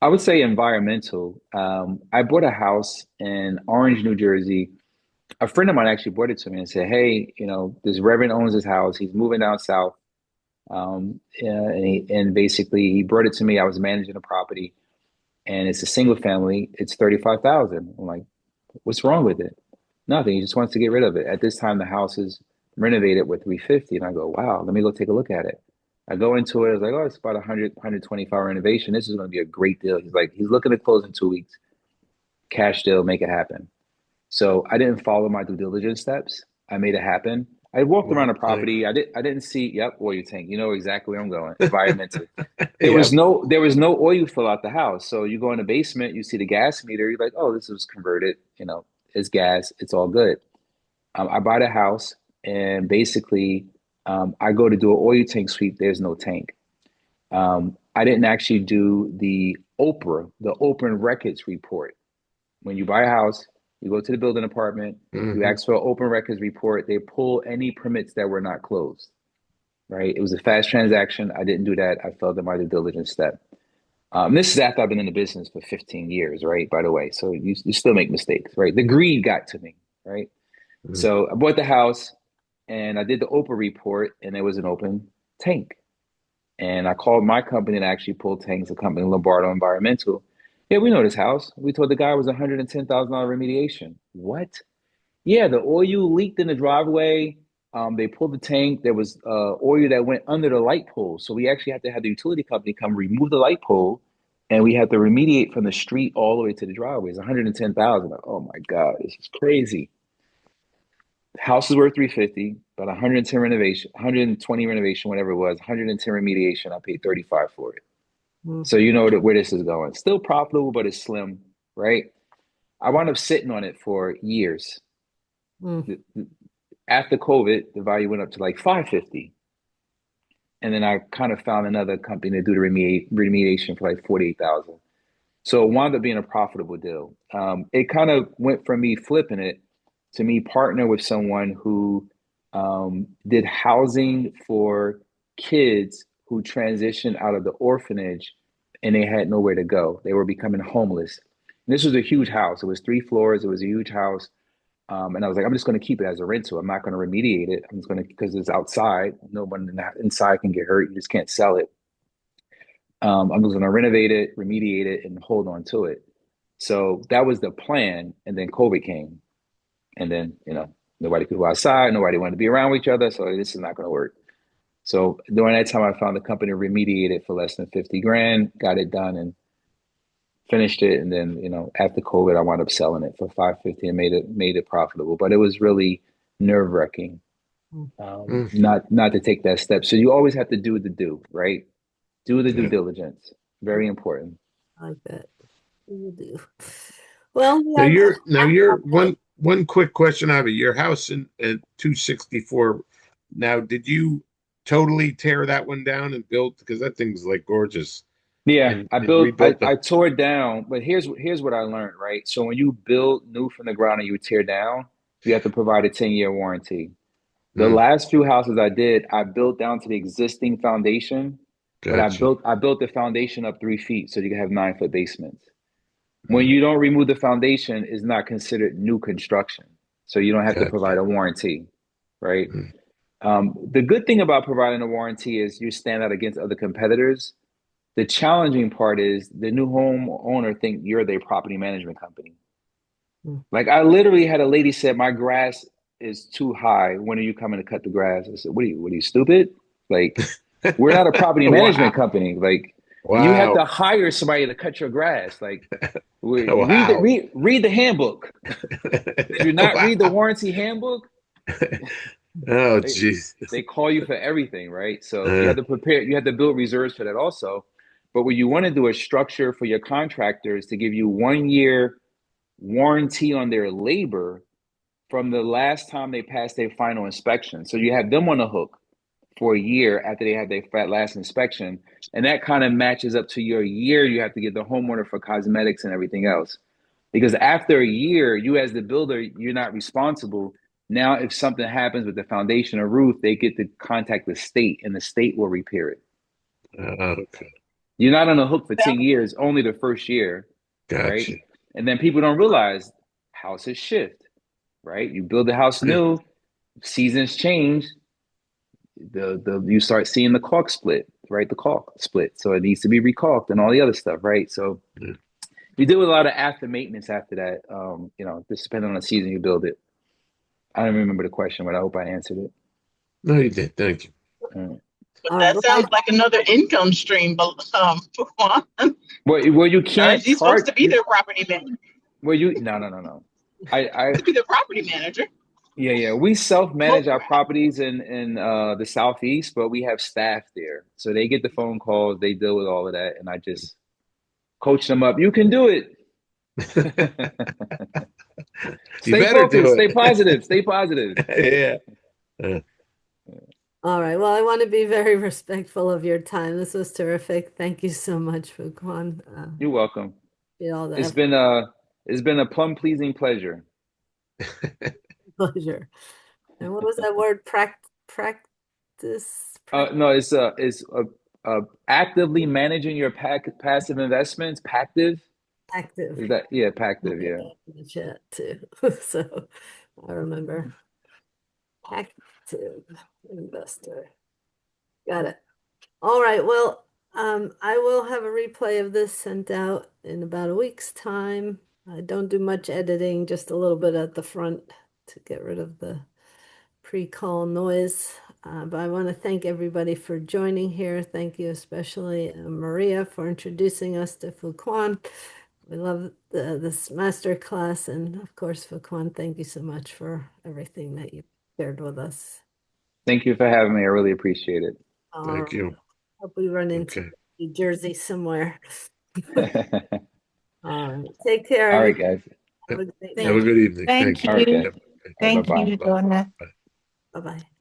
I would say environmental. I bought a house in Orange, New Jersey. A friend of mine actually brought it to me and said, "Hey, this Reverend owns his house. He's moving down south. Yeah, and basically he brought it to me. I was managing a property, and it's a single family. It's 35,000. I'm like, what's wrong with it? Nothing. He just wants to get rid of it. At this time, the house is renovated with 350, and I go, wow, let me go take a look at it. I go into it. I was like, oh, it's about 125 renovation. This is going to be a great deal. He's like, he's looking to close in 2 weeks. Cash deal, make it happen. So I didn't follow my due diligence steps. I made it happen. I walked around the Well, thank property. I didn't see, yep, oil tank. You know exactly where I'm going. Environmental. Yep. There was no oil fill out the house. So you go in the basement, you see the gas meter, you're like, oh, this was converted, it's gas, it's all good. I buy the house and basically I go to do an oil tank sweep, there's no tank. I didn't actually do the open records report. When you buy a house, you go to the building department, you Hmm. ask for an open records report, they pull any permits that were not closed, right? It was a fast transaction. I didn't do that. I failed in my due diligence step. This is after I've been in the business for 15 years, right? By the way, so you still make mistakes, right? The greed got to me, right? So I bought the house and I did the Oprah report, and there was an open tank. And I called my company that actually pulled tanks, a company, Lombardo Environmental. Yeah, we know this house. We told the guy it was $110,000 remediation. What? Yeah, the oil leaked in the driveway. They pulled the tank. There was oil that went under the light pole. So we actually had to have the utility company come remove the light pole, and we had to remediate from the street all the way to the driveway. It's 110,000. Oh my God, this is crazy. House is worth 350, but 110 renovation, 120 renovation, whatever it was, 110 remediation. I paid 35 for it. Mm, So you know where this is going. Still profitable, but it's slim, right? I wound up sitting on it for years. mm. After COVID, the value went up to like 550. And then I kind of found another company to do the remediation for like 48,000. So it wound up being a profitable deal. It kind of went from me flipping it to me partner with someone who did housing for kids who transitioned out of the orphanage and they had nowhere to go. They were becoming homeless. And this was a huge house. It was 3 floors. It was a huge house. And I was like, I'm just going to keep it as a rental. I'm not going to remediate it. I'm just going to, because it's outside. No one inside can get hurt. You just can't sell it. I'm just going to renovate it, remediate it, and hold on to it. So that was the plan. And then COVID came. And then, nobody could go outside. Nobody wanted to be around each other. So this is not going to work. So during that time, I found a company to remediate it for less than 50 grand, got it done. And finished it, and then after COVID, I wound up selling it for 550 and made it profitable. But it was really nerve-wracking, Mm. not to take that step. So you always have to do the do, right? Do the due Yeah. diligence. Very important. I like that. You do. Well, we Now are you're one quick question I have. Your house in at 264. Now, did you totally tear that one down and build, because that thing's like gorgeous, Yeah, and rebuilt I that? tore it down, but here's what I learned, right? So when you build new from the ground and you tear down, you have to provide a 10-year warranty. The Mm, last few houses I did, I built down to the existing foundation, but gotcha. I built the foundation up 3 feet so you can have 9 foot basements. When Mm, you don't remove the foundation, it's not considered new construction. So you don't have to gotcha. provide a warranty, right? Mm, The good thing about providing a warranty is you stand out against other competitors. The challenging part is the new homeowner think you're their property management company. mm. Like I literally had a lady said, my grass is too high. When are you coming to cut the grass? I said, what are you stupid? Like, we're not a property management wow. company. Like, you have Wow. to hire somebody to cut your grass. Like, Wow. read the handbook. Did you not read the Wow. warranty handbook? Oh, They jeez. they call you for everything, right? So you Uh, have to prepare, you have to build reserves for that also. But what you want to do is structure for your contractors to give you 1 year warranty on their labor from the last time they passed their final inspection. So you have them on the hook for a year after they have their last inspection. And that kind of matches up to your year you have to give the homeowner for cosmetics and everything else. Because after a year, you as the builder, you're not responsible. Now, if something happens with the foundation or roof, they get to contact the state and the state will repair it. okay. You're not on the hook for That 10 years, only the first year, right? Gotcha. And then people don't realize houses shift, right? You build the house new, seasons change, the you start seeing the caulk split, right? The caulk split. So it needs to be recaulked and all the other stuff, right? So you deal with a lot of after maintenance after that. Just depending on the season you build it. I don't remember the question, but I hope I answered it. No, you did. Thank you. Mm. but All right. that Well, sounds like another income stream. But Well, you or is can't he supposed charge to be their property manager? well you no. I To be the property manager. Yeah. We self-manage our properties in the southeast, but we have staff there. So they get the phone calls, they deal with all of that, and I just coach them up. You can do it. You Stay better focused, do stay it. positive, stay positive. Yeah. Uh, all right. Well, I want to be very respectful of your time. This was terrific. Thank you so much, Fuquan. You're welcome. Did all It's that been a it's been a plum pleasing pleasure. pleasure. And what was that word? Practice, No, actively managing your passive investments. Pactive active. is that? Yeah, I'll pactive. put Yeah. that in the chat too. So I remember active investor. Got it. All right. Well, I will have a replay of this sent out in about a week's time. I don't do much editing, just a little bit at the front to get rid of the pre-call noise. But I want to thank everybody for joining here. Thank you, especially Maria, for introducing us to Fuquan. We love this master class. And of course, Fuquan, thank you so much for everything that you shared with us. Thank you for having me. I really appreciate it. All thank right. you. Hope we run into Okay. New Jersey somewhere. All All right. Take care, right, everybody. guys. Have a great Have night. a good evening. Thank Thank you. All right, you. guys. Yep. All right, Thank bye-bye. you, Bye. Donna. Bye. Bye-bye.